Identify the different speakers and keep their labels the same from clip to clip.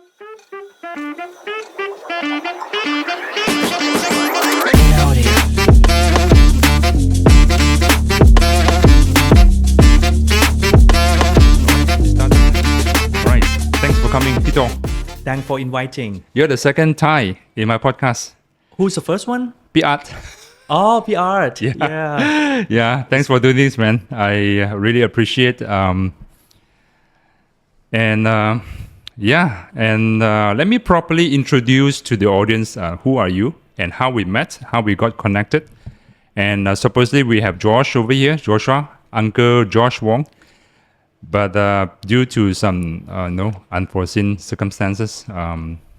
Speaker 1: Right. Thanks for coming, Tito.
Speaker 2: Thanks for inviting.
Speaker 1: You're the second Thai in my podcast.
Speaker 2: Who's the first one?
Speaker 1: Piat.
Speaker 2: Oh, PR.
Speaker 1: Yeah. Yeah. Thanks for doing this, man. I really appreciate. Let me properly introduce to the audience who are you and how we met, how we got connected. And supposedly we have Josh over here, Joshua, Uncle Josh Wong. But due to some unforeseen circumstances,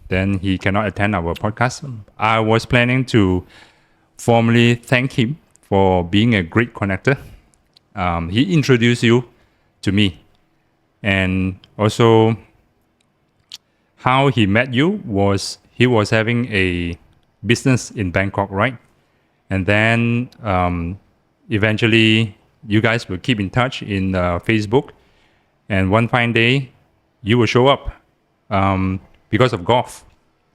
Speaker 1: then he cannot attend our podcast. I was planning to formally thank him for being a great connector. He introduced you to me. And also how he met you was he was having a business in Bangkok, right? And then eventually you guys will keep in touch in Facebook. And one fine day, you will show up because of golf.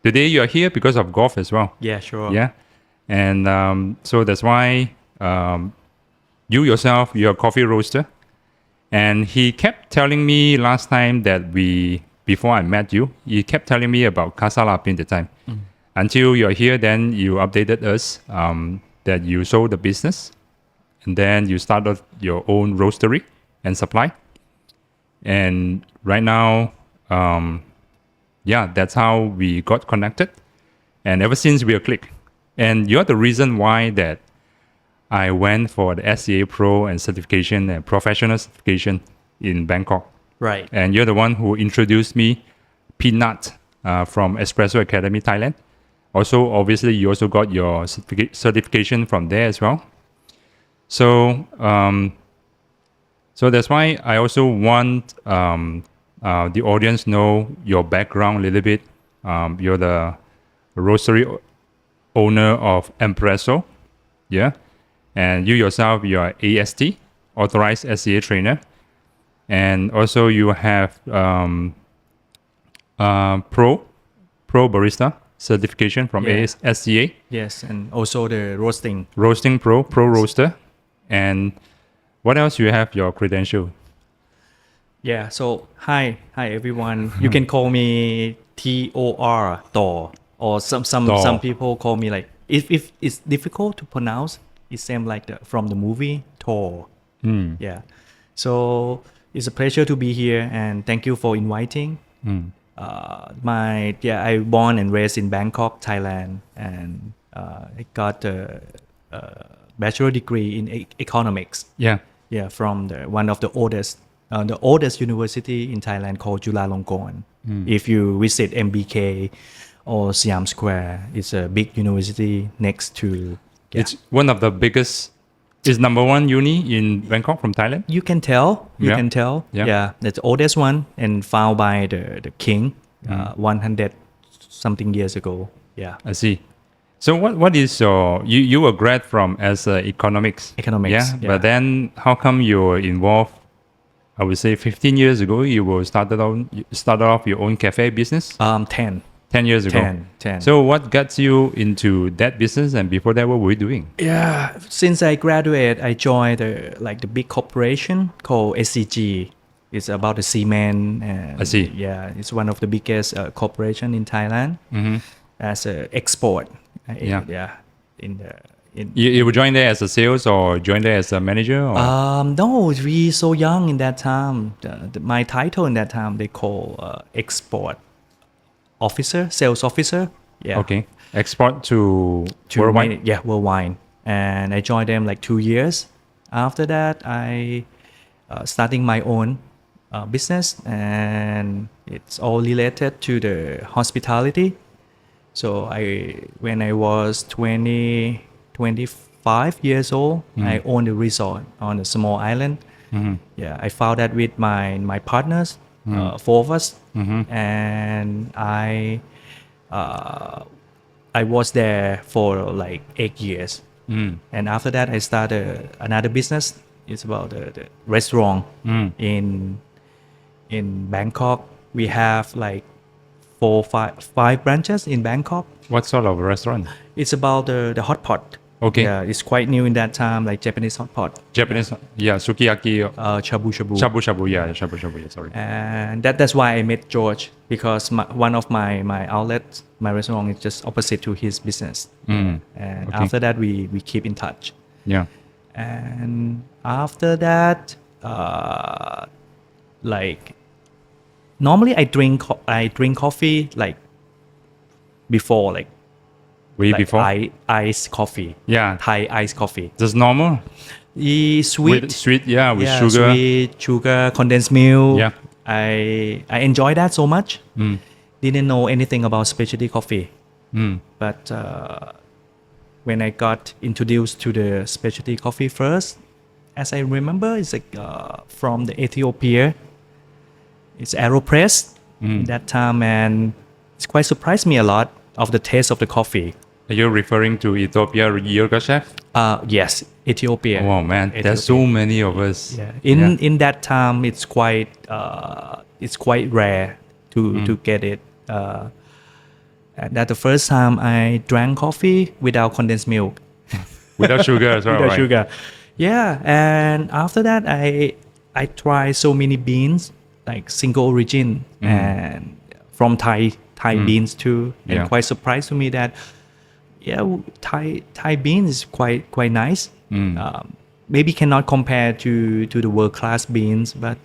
Speaker 1: Today you are here because of golf as well.
Speaker 2: Yeah, sure.
Speaker 1: Yeah. And so that's why you yourself, you're a coffee roaster. And he kept telling me last time that before I met you, he kept telling me about Casa Lapin at the time. Until you're here, then you updated us that you sold the business. And then you started your own roastery and supply. And right now, that's how we got connected. And ever since we are clicked. And you're the reason why that I went for the SCA Pro and certification and professional certification in Bangkok.
Speaker 2: Right.
Speaker 1: And you're the one who introduced me Peanut from Mpresso Academy, Thailand. Also, obviously, you also got your certification from there as well. So that's why I also want the audience know your background a little bit. You're the roastery owner of Mpresso, yeah, and you yourself, you are AST, authorized SCA trainer, and also you have Pro Barista certification from SCA.
Speaker 2: Yes, and also the roasting
Speaker 1: Pro roaster, and what else you have your credential?
Speaker 2: Yeah, so hi everyone. You can call me TOR, Tor, or some people call me like if it's difficult to pronounce, it seems like from the movie Thor. Yeah, so it's a pleasure to be here and thank you for inviting. I born and raised in Bangkok, Thailand, and I got a bachelor degree in economics. Yeah, from one of the oldest university in Thailand called Chulalongkorn. If you visit MBK or Siam Square, it's a big university next to. Yeah.
Speaker 1: It's one of the biggest. Is number one uni in Bangkok from Thailand?
Speaker 2: You can tell. Yeah, that's the oldest one and founded by the king 100 something years ago. Yeah,
Speaker 1: I see. So what is your you were grad from as economics?
Speaker 2: Economics.
Speaker 1: Yeah. But then how come you're involved? I would say 15 years ago you will started off your own cafe business. 10 years ago.
Speaker 2: 10.
Speaker 1: So what got you into that business, and before that what were you doing?
Speaker 2: Yeah, since I graduated, I joined the big corporation called SCG. It's about the cement. And,
Speaker 1: I see.
Speaker 2: Yeah, it's one of the biggest corporation in Thailand as an export.
Speaker 1: You would join there as a sales or join there as a manager? Or?
Speaker 2: No, we so young in that time. My title in that time they call export officer, sales officer. Yeah.
Speaker 1: Okay. Export to worldwide?
Speaker 2: Worldwide. And I joined them like 2 years. After that, I starting my own business, and it's all related to the hospitality. So when I was 25 years old, I owned a resort on a small island. Yeah, I found that with my partners, 4 of us, and I was there for like 8 years. And after that, I started another business. It's about the restaurant in Bangkok. We have like five branches in Bangkok.
Speaker 1: What sort of restaurant?
Speaker 2: It's about the hot pot.
Speaker 1: Okay.
Speaker 2: Yeah, it's quite new in that time, like Japanese hot pot.
Speaker 1: Japanese, yeah, sukiyaki,
Speaker 2: Shabu shabu.
Speaker 1: shabu shabu, yeah, shabu shabu, yeah, sorry.
Speaker 2: And that's why I met George, because one of my outlets, my restaurant is just opposite to his business. And
Speaker 1: Okay.
Speaker 2: after that, we keep in touch.
Speaker 1: Yeah.
Speaker 2: And after that, like normally I drink coffee like before, like
Speaker 1: Before?
Speaker 2: iced coffee.
Speaker 1: Yeah.
Speaker 2: Thai iced coffee.
Speaker 1: Just normal?
Speaker 2: Sweet.
Speaker 1: With sweet, yeah, with
Speaker 2: Yeah,
Speaker 1: sugar.
Speaker 2: sweet, sugar, condensed milk.
Speaker 1: Yeah.
Speaker 2: I enjoy that so much. Didn't know anything about specialty coffee. But when I got introduced to the specialty coffee first, as I remember, it's like from the Ethiopia. It's AeroPress at that time, and it's quite surprised me a lot of the taste of the coffee.
Speaker 1: Are you referring to Ethiopia Yoga Chef?
Speaker 2: Yes, Ethiopia.
Speaker 1: Oh man, there's so many of us.
Speaker 2: Yeah. In that time, it's quite rare to get it. And that the first time I drank coffee without condensed milk.
Speaker 1: Without sugar as well,
Speaker 2: Without
Speaker 1: right?
Speaker 2: sugar. Yeah, and after that I tried so many beans, like single origin and from Thai beans too. And
Speaker 1: Yeah.
Speaker 2: quite surprised to me that Thai beans is quite nice. Maybe cannot compare to the world class beans, but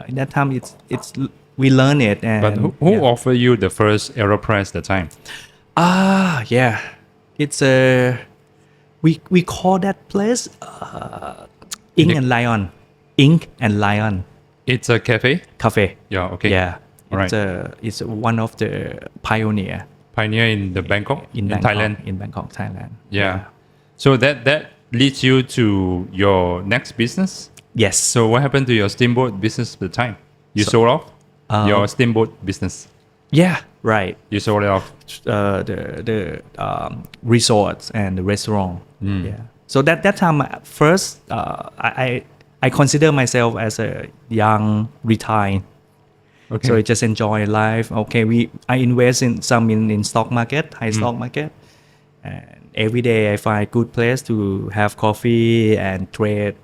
Speaker 2: in that time it's we learn it. And
Speaker 1: But who offered you the first AeroPress the time?
Speaker 2: Yeah, it's we call that place Ink and Lion. Ink and Lion
Speaker 1: It's a cafe?
Speaker 2: Cafe.
Speaker 1: Yeah, okay.
Speaker 2: Yeah,
Speaker 1: Alright.
Speaker 2: it's one of the pioneer
Speaker 1: Pioneer in the Bangkok?
Speaker 2: in Bangkok,
Speaker 1: Thailand?
Speaker 2: in Bangkok, Thailand.
Speaker 1: Yeah. So that leads you to your next business?
Speaker 2: Yes.
Speaker 1: So what happened to your steamboat business at the time? You sold off your steamboat business?
Speaker 2: Yeah, right.
Speaker 1: You sold it off?
Speaker 2: The resorts and the restaurant. Yeah. So that time first, I consider myself as a young retired.
Speaker 1: Okay.
Speaker 2: So I just enjoy life. Okay, I invest in some in stock market, high stock market, and every day I find good place to have coffee and trade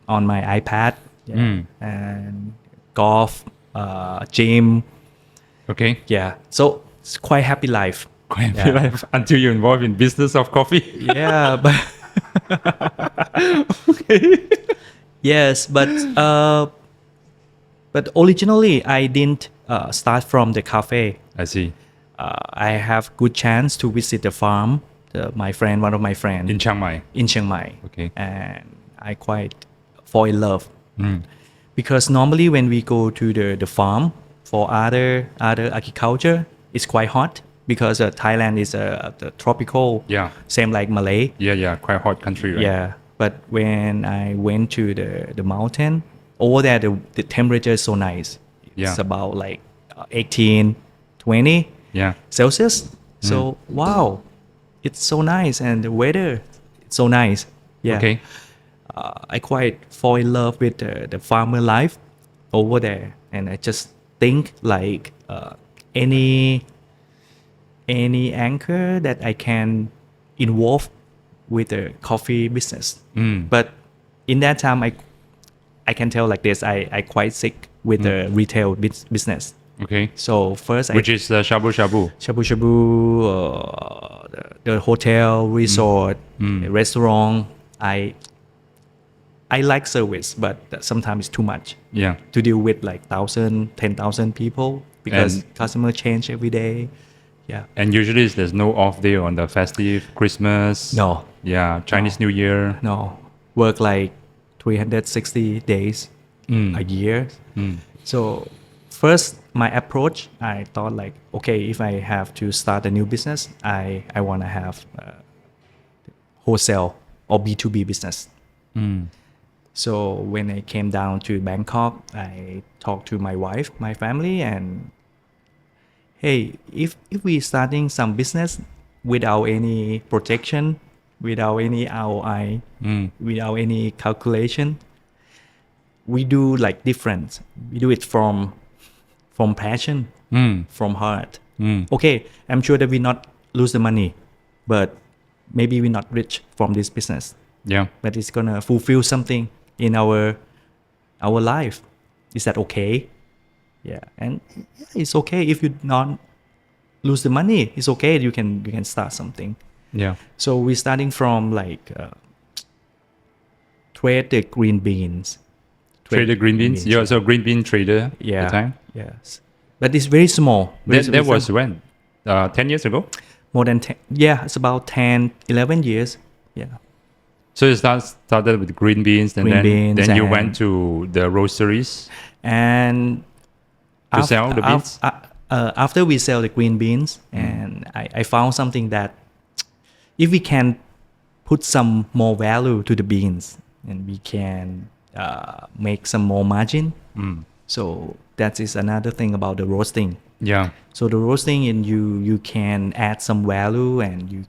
Speaker 2: on my iPad. Yeah. And golf, gym.
Speaker 1: Okay.
Speaker 2: Yeah. So it's quite happy life.
Speaker 1: Quite
Speaker 2: Yeah.
Speaker 1: life until you're involved in business of coffee.
Speaker 2: Yeah, but yes, but originally I didn't start from the cafe.
Speaker 1: I see.
Speaker 2: I have good chance to visit the farm. One of my friend
Speaker 1: In Chiang Mai.
Speaker 2: in Chiang Mai.
Speaker 1: Okay.
Speaker 2: And I quite fall in love because normally when we go to the farm for other agriculture, it's quite hot because Thailand is the tropical.
Speaker 1: Yeah.
Speaker 2: Same like Malay.
Speaker 1: Yeah. Quite hot country, right?
Speaker 2: Yeah, but when I went to the mountain over there, the temperature is so nice.
Speaker 1: Yeah.
Speaker 2: It's about like 18, 20
Speaker 1: Yeah.
Speaker 2: Celsius. So wow, it's so nice, and the weather it's so nice. Yeah.
Speaker 1: Okay.
Speaker 2: I quite fall in love with the farmer life over there, and I just think like any anchor that I can involve with the coffee business. But in that time, I can tell like this, I quite sick with the retail business.
Speaker 1: Okay.
Speaker 2: So first,
Speaker 1: Which is shabu shabu.
Speaker 2: shabu shabu, the hotel, resort, the restaurant. I like service, but sometimes it's too much
Speaker 1: Yeah.
Speaker 2: to deal with like 10,000 people because
Speaker 1: And-
Speaker 2: customer change every day. Yeah.
Speaker 1: And usually there's no off day on the festive, Christmas.
Speaker 2: No.
Speaker 1: Yeah. Chinese New Year.
Speaker 2: No. Work like 360 days a year. So first my approach, I thought like, okay, if I have to start a new business, I want to have wholesale or B2B business. So when I came down to Bangkok, I talked to my wife, my family, and hey, if we starting some business without any protection, without any ROI, without any calculation, we do like different. We do it from passion, from heart. Okay, I'm sure that we not lose the money, but maybe we're not rich from this business.
Speaker 1: Yeah.
Speaker 2: But it's gonna fulfill something in our life. Is that okay? Yeah, and it's okay if you not lose the money. It's okay. You can start something.
Speaker 1: Yeah.
Speaker 2: So we're starting from like trade the green beans.
Speaker 1: Trader green beans. You're also a green bean trader at the time.
Speaker 2: Yes, but it's very small.
Speaker 1: That was when 10 years ago.
Speaker 2: More than 10. Yeah, it's about 10, 11 years. Yeah.
Speaker 1: So you started with green beans, and then you
Speaker 2: and-
Speaker 1: went to the roasteries
Speaker 2: And
Speaker 1: to sell the beans.
Speaker 2: after we sell the green beans, and I found something that if we can put some more value to the beans, and we can make some more margin. So that is another thing about the roasting.
Speaker 1: Yeah.
Speaker 2: So the roasting, and you can add some value, and you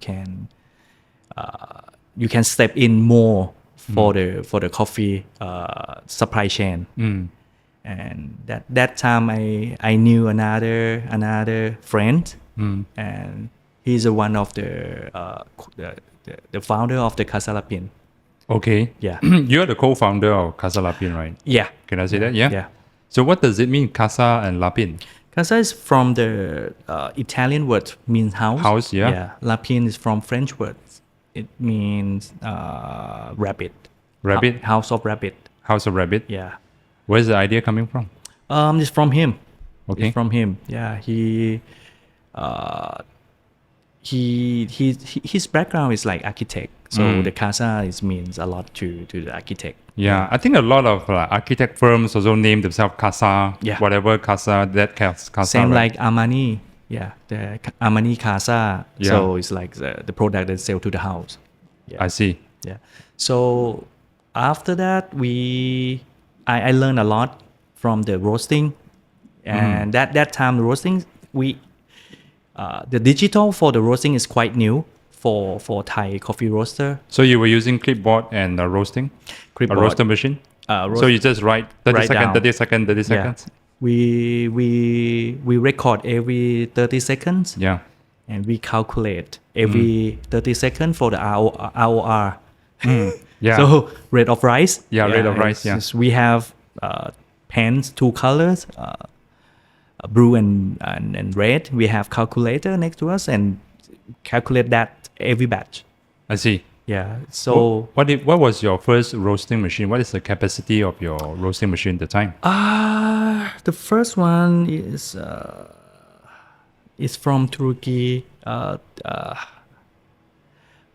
Speaker 2: can step in more for the coffee supply chain. And that time I knew another friend, and he's one of the founder of the Casa Lapin.
Speaker 1: Okay.
Speaker 2: Yeah.
Speaker 1: You're the co-founder of Casa Lapin, right?
Speaker 2: Yeah.
Speaker 1: Can I say that? Yeah.
Speaker 2: Yeah.
Speaker 1: So what does it mean, Casa and Lapin?
Speaker 2: Casa is from the Italian word, means house.
Speaker 1: House, yeah.
Speaker 2: Yeah. Lapin is from French word. It means rabbit.
Speaker 1: Rabbit?
Speaker 2: House of rabbit.
Speaker 1: House of Rabbit.
Speaker 2: Yeah.
Speaker 1: Where's the idea coming from?
Speaker 2: It's from him.
Speaker 1: Okay.
Speaker 2: It's from him. Yeah. His background is like architect. So the casa means a lot to the architect.
Speaker 1: Yeah, I think a lot of architect firms also name themselves Casa,
Speaker 2: Yeah.
Speaker 1: whatever Casa, that Casa.
Speaker 2: Same
Speaker 1: right?
Speaker 2: like Armani. Yeah. The Armani Casa.
Speaker 1: Yeah.
Speaker 2: So it's like the product that sell to the house.
Speaker 1: I see.
Speaker 2: Yeah. So after that, I learned a lot from the roasting, and that time the roasting the digital for the roasting is quite new for Thai coffee roaster.
Speaker 1: So you were using clipboard and roasting?
Speaker 2: Clipboard.
Speaker 1: A roaster machine? So you just write 30
Speaker 2: Write
Speaker 1: seconds,
Speaker 2: down.
Speaker 1: 30 seconds, 30 seconds?
Speaker 2: We record every 30 seconds.
Speaker 1: Yeah.
Speaker 2: And we calculate every 30 seconds for the ROR.
Speaker 1: Yeah.
Speaker 2: So rate of rise.
Speaker 1: Yeah, rate of rise, yeah.
Speaker 2: We have pens, two colors, blue and red. We have calculator next to us and calculate that every batch.
Speaker 1: I see.
Speaker 2: Yeah. So
Speaker 1: What was your first roasting machine? What is the capacity of your roasting machine at the time?
Speaker 2: the first one is from Turkey.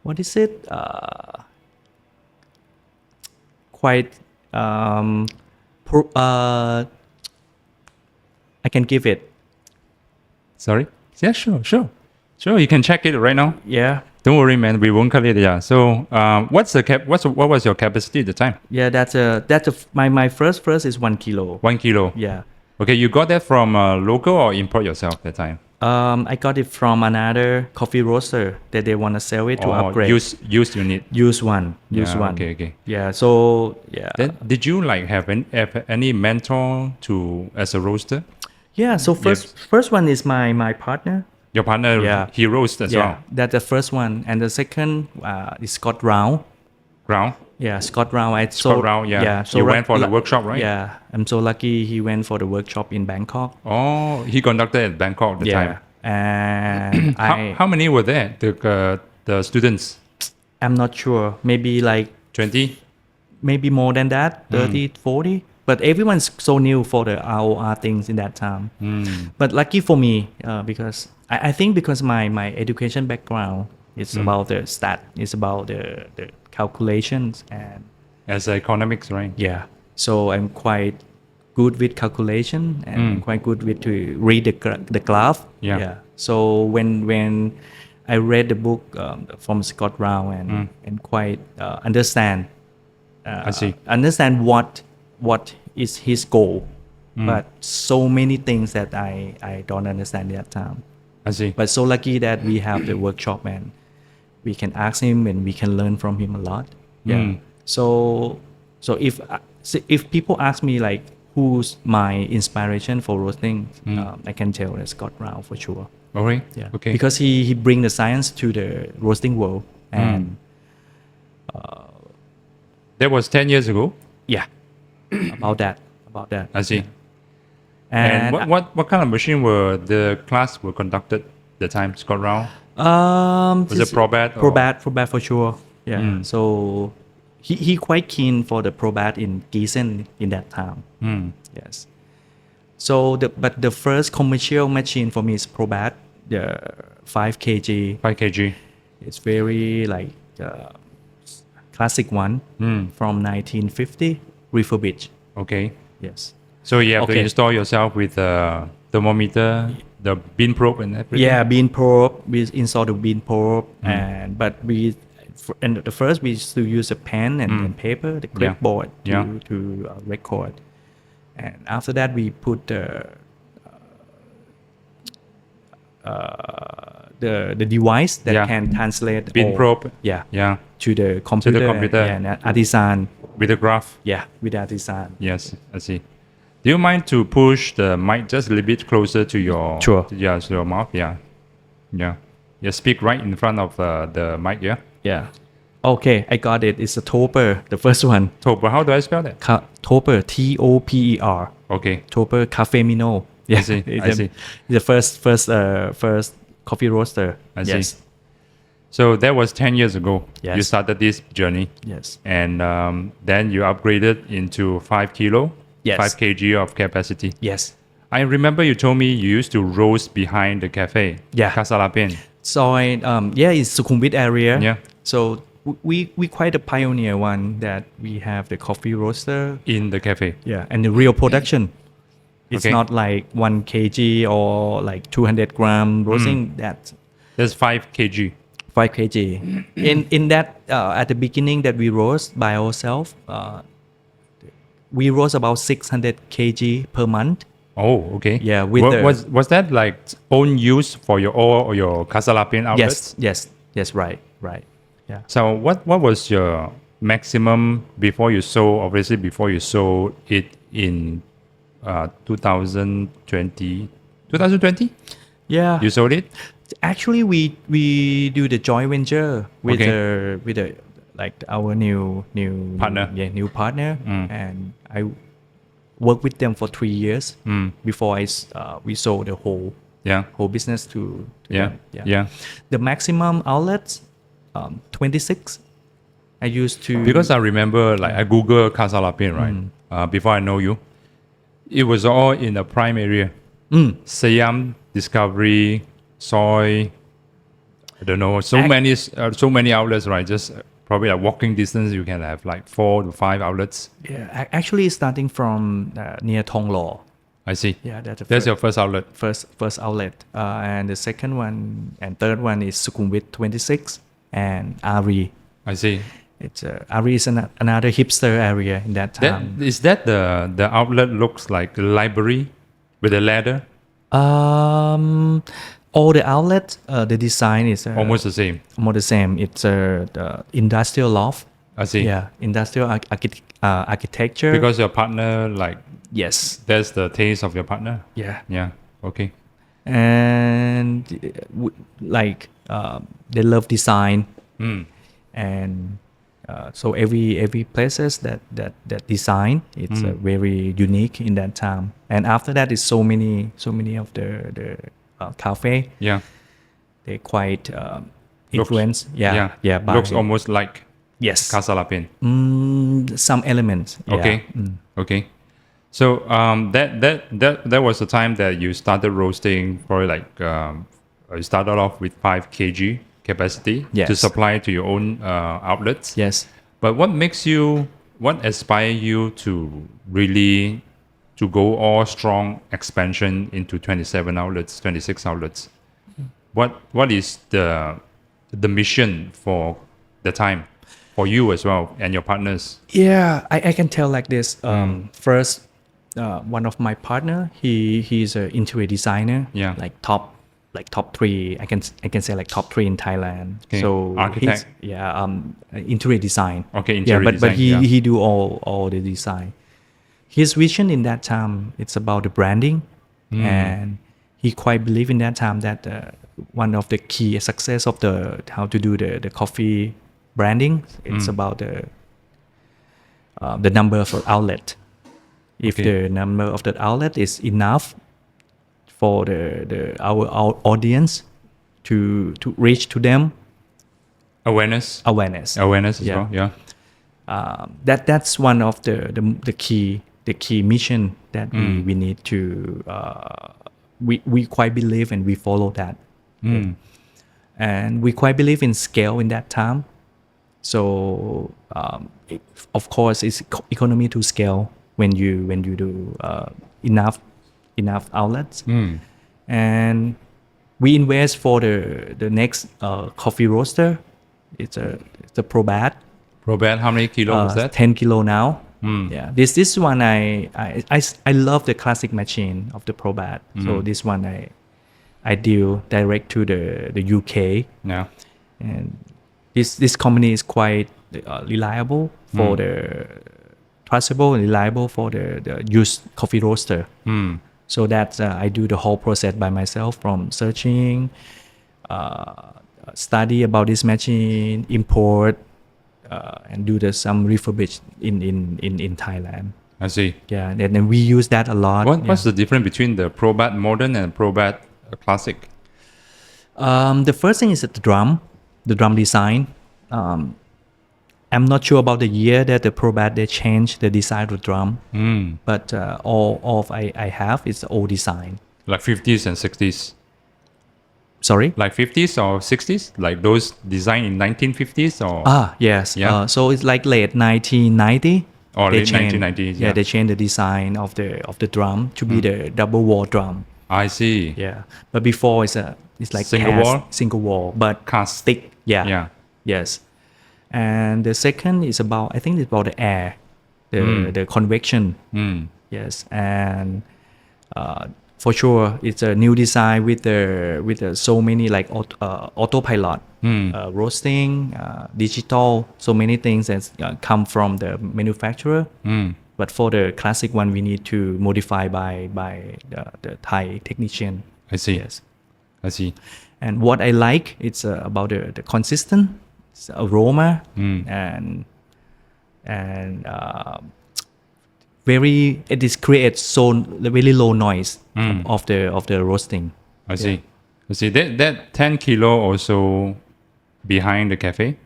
Speaker 2: What is it? Quite I can give it.
Speaker 1: Sorry? Yeah, sure. Sure, you can check it right now.
Speaker 2: Yeah.
Speaker 1: Don't worry, man. We won't cut it. Yeah. So, what was your capacity at the time?
Speaker 2: Yeah, my first is 1 kilo.
Speaker 1: 1 kilo.
Speaker 2: Yeah.
Speaker 1: Okay, you got that from local or import yourself at the time?
Speaker 2: I got it from another coffee roaster that they want to sell it to upgrade.
Speaker 1: Used unit.
Speaker 2: Use one.
Speaker 1: Okay.
Speaker 2: Yeah. So yeah.
Speaker 1: Then did you have any mentor as a roaster?
Speaker 2: Yeah. So first one is my partner.
Speaker 1: Your partner,
Speaker 2: Yeah.
Speaker 1: he roasts as well.
Speaker 2: That's the first one, and the second is Scott Rao.
Speaker 1: Ground.
Speaker 2: Yeah, Scott Rao.
Speaker 1: Scott Rao, yeah.
Speaker 2: So
Speaker 1: You went for the workshop, right?
Speaker 2: Yeah, I'm so lucky he went for the workshop in Bangkok.
Speaker 1: Oh, he conducted at Bangkok at the time.
Speaker 2: And
Speaker 1: How many were there? The students?
Speaker 2: I'm not sure. Maybe like
Speaker 1: 20?
Speaker 2: maybe more than that, 30, 40. But everyone's so new for the ROR things in that time. But lucky for me, because I think because my education background is about the stat, it's about the calculations and
Speaker 1: As economics, right?
Speaker 2: yeah. So I'm quite good with calculation and quite good with to read the graph.
Speaker 1: Yeah.
Speaker 2: So when I read the book from Scott Rao and quite understand.
Speaker 1: I see.
Speaker 2: Understand what is his goal, but so many things that I don't understand at that time.
Speaker 1: I see.
Speaker 2: But so lucky that we have the workshop and we can ask him and we can learn from him a lot. Yeah. So if people ask me like who's my inspiration for roasting, I can tell it's Scott Rao for sure.
Speaker 1: All right.
Speaker 2: Yeah.
Speaker 1: Okay.
Speaker 2: Because he bring the science to the roasting world, and
Speaker 1: That was 10 years ago.
Speaker 2: yeah, about that.
Speaker 1: I see.
Speaker 2: Yeah.
Speaker 1: And
Speaker 2: And
Speaker 1: what kind of machine were the class were conducted the time, Scott Rao? Was it Probat?
Speaker 2: Probat for sure. Yeah. So he quite keen for the Probat in Gießen in that time. Yes. So the first commercial machine for me is Probat, the 5 kg.
Speaker 1: 5 kg.
Speaker 2: It's very like classic one from 1950, refurbished.
Speaker 1: Okay.
Speaker 2: Yes.
Speaker 1: So you have to
Speaker 2: Okay.
Speaker 1: install yourself with the thermometer, the bean probe and everything?
Speaker 2: Yeah, bean probe. We install the bean probe, and the first we used to use a pen and paper, the clipboard to record, and after that we put the device that can translate
Speaker 1: bean
Speaker 2: all-
Speaker 1: probe.
Speaker 2: Yeah,
Speaker 1: Yeah.
Speaker 2: to the computer.
Speaker 1: computer.
Speaker 2: And artisan.
Speaker 1: With the graph.
Speaker 2: Yeah, with artisan.
Speaker 1: Yes, I see. Do you mind to push the mic just a little bit closer to your
Speaker 2: Sure.
Speaker 1: to your mouth? Yeah. Yeah. Speak right in front of the mic. Yeah.
Speaker 2: Yeah. Okay, I got it. It's a Topper, the first one.
Speaker 1: Topper. How do I spell that?
Speaker 2: Topper, Topper.
Speaker 1: Okay.
Speaker 2: Topper Cafe Mino. Yeah,
Speaker 1: see, I see.
Speaker 2: The first coffee roaster.
Speaker 1: I see.
Speaker 2: Yes.
Speaker 1: So that was 10 years ago.
Speaker 2: Yes.
Speaker 1: You started this journey.
Speaker 2: Yes.
Speaker 1: And then you upgraded into 5 kilo,
Speaker 2: Yes.
Speaker 1: 5 kg of capacity.
Speaker 2: Yes.
Speaker 1: I remember you told me you used to roast behind the cafe.
Speaker 2: Yeah.
Speaker 1: Casa Lapin.
Speaker 2: So it's Sukhumvit area.
Speaker 1: Yeah.
Speaker 2: So we quite a pioneer one that we have the coffee roaster.
Speaker 1: In the cafe.
Speaker 2: Yeah, and the real production. It's
Speaker 1: Okay.
Speaker 2: not like 1 kg or like 200 gram roasting. That's
Speaker 1: That's 5 kg.
Speaker 2: 5 kg. in that at the beginning that we roast by ourselves, we roast about 600 kg per month.
Speaker 1: Oh, okay.
Speaker 2: Yeah, with
Speaker 1: was that like own use for your or your Casa Lapin outlets?
Speaker 2: Yes, right. Yeah.
Speaker 1: So what was your maximum before you sold? Obviously, before you sold it in 2020. 2020?
Speaker 2: Yeah.
Speaker 1: You sold it?
Speaker 2: Actually, we do the joint venture with
Speaker 1: Okay.
Speaker 2: with like our new
Speaker 1: Partner.
Speaker 2: Yeah, new partner, and I worked with them for 3 years before we sold the
Speaker 1: Yeah.
Speaker 2: whole business to
Speaker 1: Yeah.
Speaker 2: them.
Speaker 1: Yeah.
Speaker 2: The maximum outlets, 26. I used to
Speaker 1: Because I remember, like, I Google Casa Lapin, right? Before I know you, it was all in the prime area. Siam, Discovery, Soy. I don't know. So many outlets, right? Just probably like walking distance, you can have like 4 to 5 outlets.
Speaker 2: Yeah, actually starting from near Thong Lo.
Speaker 1: I see.
Speaker 2: Yeah, that's the
Speaker 1: That's your first outlet.
Speaker 2: first outlet, and the second one and third one is Sukhumvit 26 and Ari.
Speaker 1: I see.
Speaker 2: It's Ari is another hipster area in that time.
Speaker 1: Is that the outlet looks like a library with a ladder?
Speaker 2: All the outlets, the design is
Speaker 1: Almost the same.
Speaker 2: almost the same. It's the industrial loft.
Speaker 1: I see.
Speaker 2: Yeah, industrial architecture.
Speaker 1: Because your partner, like,
Speaker 2: yes,
Speaker 1: that's the taste of your partner.
Speaker 2: yeah,
Speaker 1: Yeah. Okay.
Speaker 2: and they love design, and so every places that design it's very unique in that time. And after that is so many of the cafe.
Speaker 1: Yeah.
Speaker 2: They quite influenced. Yeah. by-
Speaker 1: Looks almost like
Speaker 2: yes.
Speaker 1: Casa Lapin.
Speaker 2: Some elements. Yeah.
Speaker 1: Okay. Okay. So that was the time that you started roasting. Probably like you started off with 5 kg capacity
Speaker 2: Yes.
Speaker 1: to supply to your own outlets.
Speaker 2: Yes.
Speaker 1: But what inspire you to really to go all strong expansion into 27 outlets, 26 outlets? What is the mission for the time for you as well and your partners?
Speaker 2: Yeah, I can tell like this. First, one of my partner, he's an interior designer.
Speaker 1: Yeah.
Speaker 2: Like top 3. I can say like top 3 in Thailand.
Speaker 1: Okay.
Speaker 2: So
Speaker 1: Architect.
Speaker 2: interior design.
Speaker 1: Okay, interior
Speaker 2: but
Speaker 1: design,
Speaker 2: he
Speaker 1: yeah.
Speaker 2: he do all the design. His vision in that time, it's about the branding, and he quite believed in that time that one of the key success of the how to do the coffee branding, it's about the number of outlet. If the number of the outlet is enough for our audience to reach to them,
Speaker 1: Awareness
Speaker 2: awareness
Speaker 1: as well. Yeah.
Speaker 2: That's one of the key mission that we need to we quite believe and we follow that. And we quite believe in scale in that time. So of course it's economy to scale when you do enough outlets. And we invest for the next coffee roaster. It's a Probat.
Speaker 1: Probat, how many kilos is that?
Speaker 2: 10 kilo now. Yeah, this one I love the classic machine of the Probat. So this one I deal direct to the UK.
Speaker 1: Yeah.
Speaker 2: And this company is quite reliable for the trustable and reliable for the used coffee roaster. So that I do the whole process by myself, from searching, study about this machine, import, and do some refurbish in Thailand.
Speaker 1: I see.
Speaker 2: Yeah, and then we use that a lot.
Speaker 1: What's the difference between the Probat modern and Probat classic?
Speaker 2: The first thing is the drum design. I'm not sure about the year that the Probat they changed the design of the drum, but all of I have is the old design.
Speaker 1: Like 50s and 60s.
Speaker 2: Sorry?
Speaker 1: Like 50s or 60s? Like those designed in 1950s or?
Speaker 2: Yes.
Speaker 1: Yeah.
Speaker 2: So it's like late 1990.
Speaker 1: Or
Speaker 2: They
Speaker 1: late
Speaker 2: changed-
Speaker 1: 1990s.
Speaker 2: Yeah, they changed the design of the drum to be the double wall drum.
Speaker 1: I see.
Speaker 2: Yeah, but before it's like single wall, but
Speaker 1: Cast.
Speaker 2: stick. Yeah.
Speaker 1: Yeah.
Speaker 2: Yes. And the second is about, I think it's about the air, the convection. Yes. And for sure, it's a new design with the so many like autopilot, roasting, digital, so many things that come from the manufacturer. But for the classic one, we need to modify by the Thai technician.
Speaker 1: I see.
Speaker 2: Yes.
Speaker 1: I see.
Speaker 2: And what I like, it's about the consistent aroma and it is creates so very low noise of the roasting.
Speaker 1: I see. I see. That 10 kilo also behind the cafe?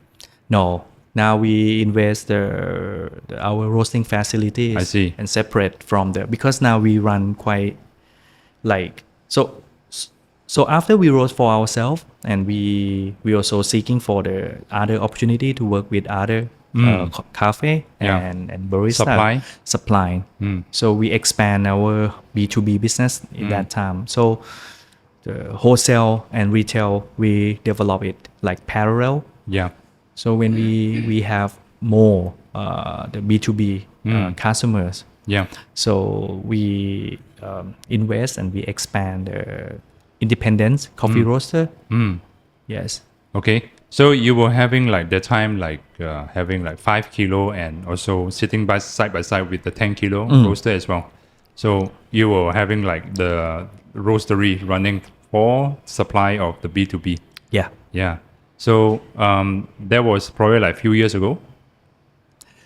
Speaker 2: No. Now we invest our roasting facilities.
Speaker 1: I see.
Speaker 2: And separate from because now we run quite like so after we roast for ourselves, and we also seeking for the other opportunity to work with other cafe and barista supply. So we expand our B2B business in that time. So the wholesale and retail, we develop it like parallel.
Speaker 1: Yeah.
Speaker 2: So when we have more the B2B customers, so we invest and we expand the independent coffee roaster. Yes.
Speaker 1: Okay. So you were having like that time like having like 5 kilo and also sitting side by side with the 10 kilo roaster as well. So you were having like the roastery running for supply of the B2B.
Speaker 2: Yeah.
Speaker 1: Yeah. So that was probably like a few years ago.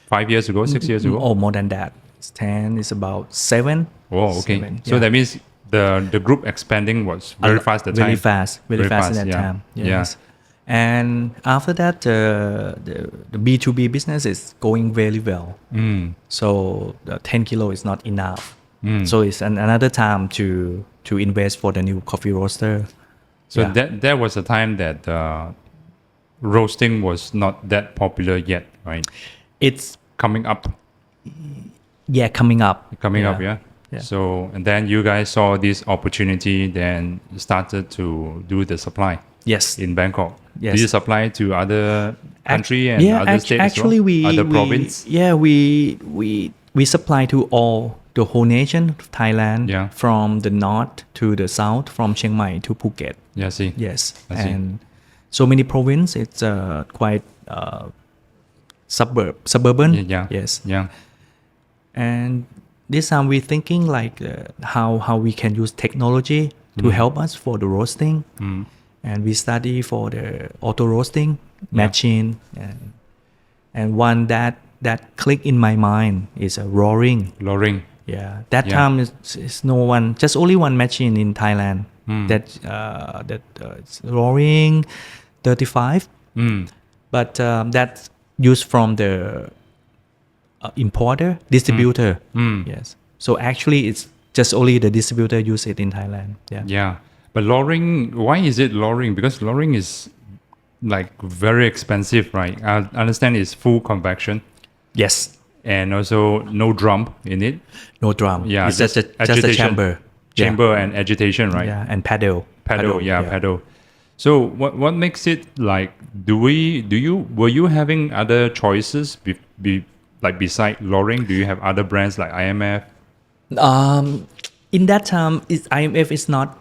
Speaker 1: 5 years ago, 6 years ago.
Speaker 2: Oh, more than that. It's 10. It's about 7.
Speaker 1: Oh, okay.
Speaker 2: 7,
Speaker 1: So that means the group expanding was very fast at the time.
Speaker 2: Very fast in that time. Yes.
Speaker 1: Yeah.
Speaker 2: And after that, the B2B business is going very well. So the 10 kilo is not enough. So it's another time to invest for the new coffee roaster.
Speaker 1: So that was a time that roasting was not that popular yet, right?
Speaker 2: It's
Speaker 1: coming up.
Speaker 2: Coming up.
Speaker 1: Yeah. So, and then you guys saw this opportunity, then started to do the supply.
Speaker 2: Yes.
Speaker 1: In Bangkok.
Speaker 2: Yes.
Speaker 1: Did you supply to other country and other states
Speaker 2: actually
Speaker 1: as well? Other province?
Speaker 2: We supply to all the whole nation of Thailand, from the north to the south, from Chiang Mai to Phuket.
Speaker 1: Yeah, see.
Speaker 2: Yes. And so many province, it's quite suburban. Yes.
Speaker 1: Yeah.
Speaker 2: And this time we're thinking like how we can use technology to help us for the roasting, and we study for the auto roasting machine, and one that clicked in my mind is a roaring. Yeah, that time is no one, just only one machine in Thailand that it's roaring 35, but that's used from the importer distributor. Yes, so actually it's just only the distributor use it in Thailand.
Speaker 1: Yeah, but lowering, why is it lowering? Because lowering is like very expensive, right? I understand it's full convection.
Speaker 2: Yes.
Speaker 1: And also no drum in it.
Speaker 2: No drum.
Speaker 1: Yeah,
Speaker 2: it's just a chamber.
Speaker 1: And agitation, right?
Speaker 2: Yeah, and paddle.
Speaker 1: Paddle. So what makes it like? Were you having other choices like beside lowering? Do you have other brands like IMF?
Speaker 2: In that time, IMF is not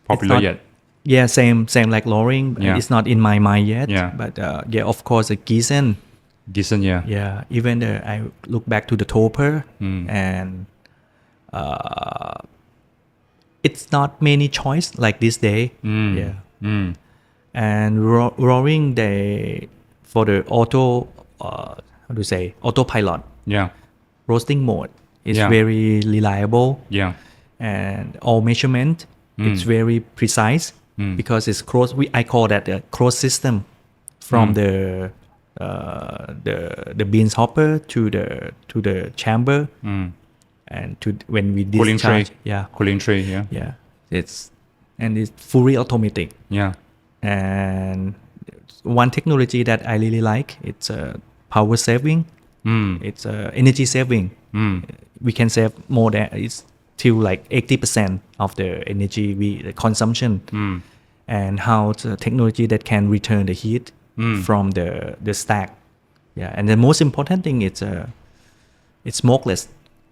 Speaker 1: popular yet.
Speaker 2: Yeah, same like lowering. It's not in my mind yet.
Speaker 1: Yeah.
Speaker 2: But of course, the Gießen, yeah, even I look back to the Topper, and it's not many choice like this day. And roaring, they for the autopilot, roasting mode is very reliable, and all measurement it's very precise, because it's closed. I call that a closed system from the beans hopper to the chamber, and to when we discharge.
Speaker 1: Cooling tray.
Speaker 2: It's fully automatic. And one technology that I really like, it's power saving. It's energy saving. We can save more than it's till like 80% of the energy the consumption, and how the technology that can return the heat from the stack. And the most important thing, it's smokeless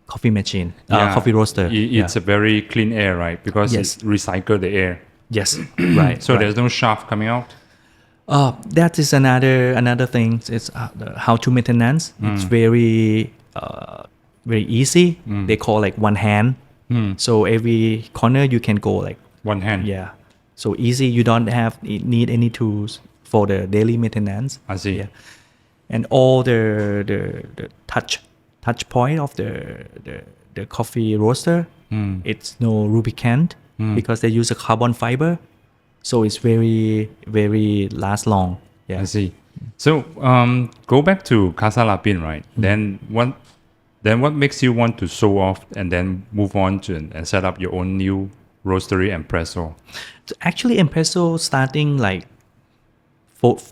Speaker 2: coffee machine, coffee roaster.
Speaker 1: It's a very clean air, right? Because it recycle the air.
Speaker 2: Yes, right.
Speaker 1: So there's no shaft coming out.
Speaker 2: That is another thing. It's how to maintenance. It's very easy. They call like one hand. So every corner you can go like
Speaker 1: one hand.
Speaker 2: Yeah. So easy. You don't need any tools for the daily maintenance.
Speaker 1: I see.
Speaker 2: Yeah. And all the touch point of the coffee roaster, it's no lubricant, because they use a carbon fiber, so it's very last long.
Speaker 1: I see. So go back to Casa Lapin, right? Then what makes you want to show off and then move on to and set up your own new roastery, Mpresso?
Speaker 2: So actually, Mpresso starting like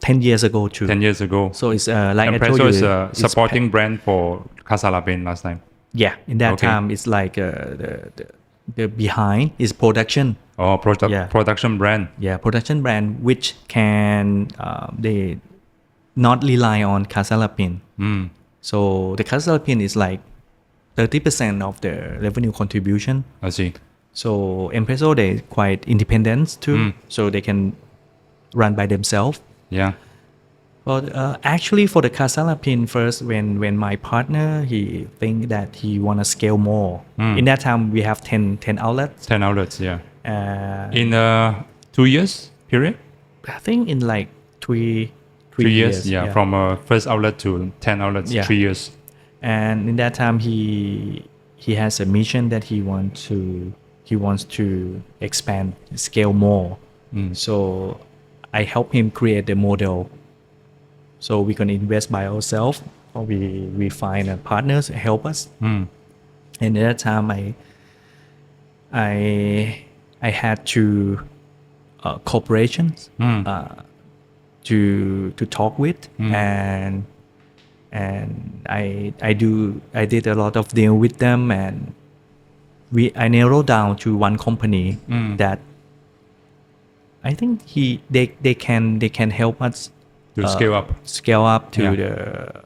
Speaker 2: 10 years ago too.
Speaker 1: 10 years ago.
Speaker 2: So it's like
Speaker 1: Mpresso
Speaker 2: I told you,
Speaker 1: is a supporting brand for Casa Lapin last time.
Speaker 2: Yeah, in that time it's like the behind is production.
Speaker 1: Production brand.
Speaker 2: Yeah, production brand which can they not rely on Casa Lapin. So the Casa Lapin is like 30% of the revenue contribution.
Speaker 1: I see.
Speaker 2: So Mpresso, they quite independent too, so they can run by themselves.
Speaker 1: Yeah.
Speaker 2: But actually, for the Casa Lapin first, when my partner he think that he wanna scale more. In that time, we have 10 outlets.
Speaker 1: 10 outlets, yeah. In a 2 years period.
Speaker 2: I think in like three
Speaker 1: 3 years. Yeah, from first outlet to 10 outlets. 3 years.
Speaker 2: And in that time, he has a mission that he wants to expand, scale more. So I help him create the model. So we can invest by ourselves, or we find partners to help us. And at that time, I had two corporations to talk with, and I did a lot of deal with them, and I narrowed down to one company that I think they can help us
Speaker 1: to scale up
Speaker 2: to the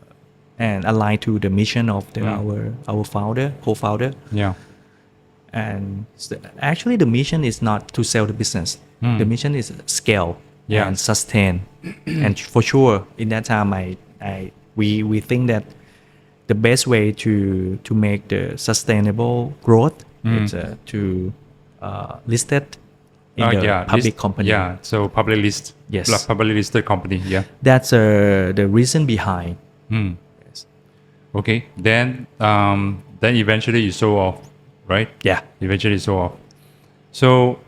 Speaker 2: and align to the mission of our co-founder.
Speaker 1: Yeah.
Speaker 2: And actually the mission is not to sell the business. The mission is scale and sustain. And for sure in that time we think that the best way to make the sustainable growth is to listed in the public company.
Speaker 1: Yeah, so public list.
Speaker 2: Yes.
Speaker 1: Publicly listed company. Yeah.
Speaker 2: That's the reason behind. Yes.
Speaker 1: Okay. Then eventually you sold off, right?
Speaker 2: Yeah.
Speaker 1: Eventually you sold off. So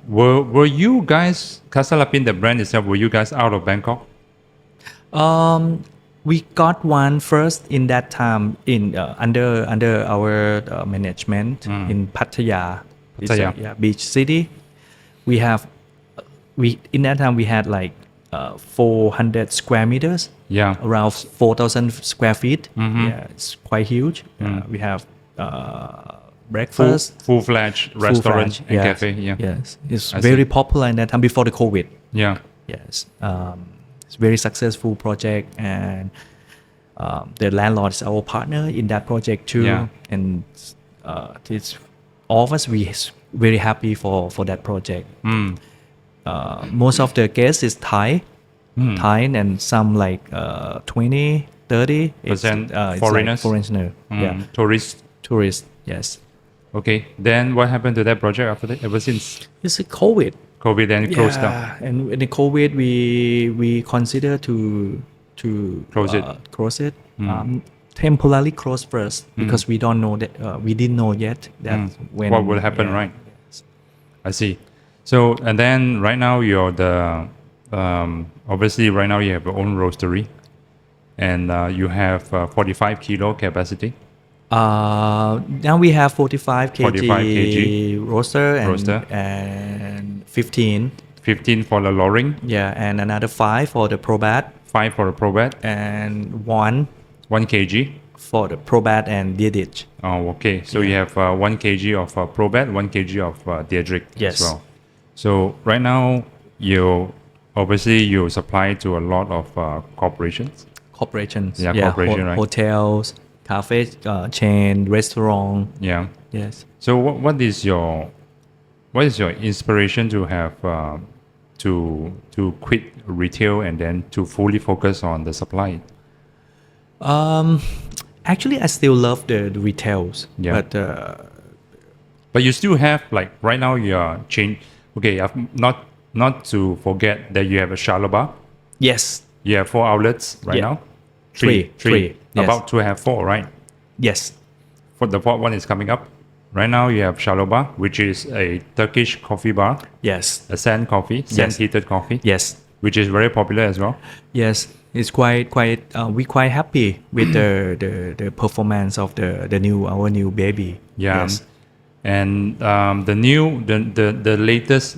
Speaker 1: were you guys Casa Lapin, the brand itself? Were you guys out of Bangkok?
Speaker 2: We got one first in that time in under our management in Pattaya. It's
Speaker 1: Pattaya.
Speaker 2: Beach city. We have in that time we had like 400 square meters.
Speaker 1: Yeah.
Speaker 2: Around 4,000 square feet. Yeah, it's quite huge. We have breakfast,
Speaker 1: full-fledged restaurant and
Speaker 2: yes,
Speaker 1: cafe. Yeah.
Speaker 2: Yes, it's very popular in that time before the COVID.
Speaker 1: Yeah.
Speaker 2: Yes, it's very successful project, and the landlord is our partner in that project too.
Speaker 1: Yeah.
Speaker 2: And it's all of us we very happy for that project. Most of the guests is Thai, and some like 20, 30%
Speaker 1: foreigners.
Speaker 2: Like foreigner. Yeah, tourists. Yes.
Speaker 1: Okay. Then what happened to that project after that? Ever since
Speaker 2: It's a COVID.
Speaker 1: COVID then closed down.
Speaker 2: And in the COVID, we consider to close it. Temporarily close first because we don't know that we didn't know yet that when
Speaker 1: what will happen, right? I see. So and then right now you're the obviously right now you have your own roastery, and you have 45 kilo capacity.
Speaker 2: Now we have 45 kg roaster
Speaker 1: Roaster.
Speaker 2: and 15
Speaker 1: for the lowering,
Speaker 2: and another 5 for the probat
Speaker 1: 5 for the probat,
Speaker 2: and 1
Speaker 1: kg
Speaker 2: for the probat and diedrich.
Speaker 1: Oh, okay. So you have 1 kg of probat, 1 kg of diedrich
Speaker 2: Yes.
Speaker 1: as well. So right now you supply to a lot of corporations.
Speaker 2: Corporations.
Speaker 1: Yeah, corporation, right?
Speaker 2: Hotels, cafe chain, restaurant.
Speaker 1: Yeah.
Speaker 2: Yes.
Speaker 1: So what is your inspiration to have to quit retail and then to fully focus on the supply?
Speaker 2: Actually, I still love the retails.
Speaker 1: Yeah.
Speaker 2: But
Speaker 1: you still have like right now you are Okay, not to forget that you have a Shalaba.
Speaker 2: yes.
Speaker 1: You have 4 outlets right
Speaker 2: Yeah.
Speaker 1: now.
Speaker 2: Three. Yes.
Speaker 1: About to have 4, right?
Speaker 2: Yes.
Speaker 1: For the 4th one is coming up. Right now you have Shaloba, which is a Turkish coffee bar,
Speaker 2: Yes.
Speaker 1: a sand coffee, sand heated coffee,
Speaker 2: Yes.
Speaker 1: which is very popular as well.
Speaker 2: Yes. It's quite. We quite happy with the performance of our new baby.
Speaker 1: Yeah.
Speaker 2: Yes.
Speaker 1: And the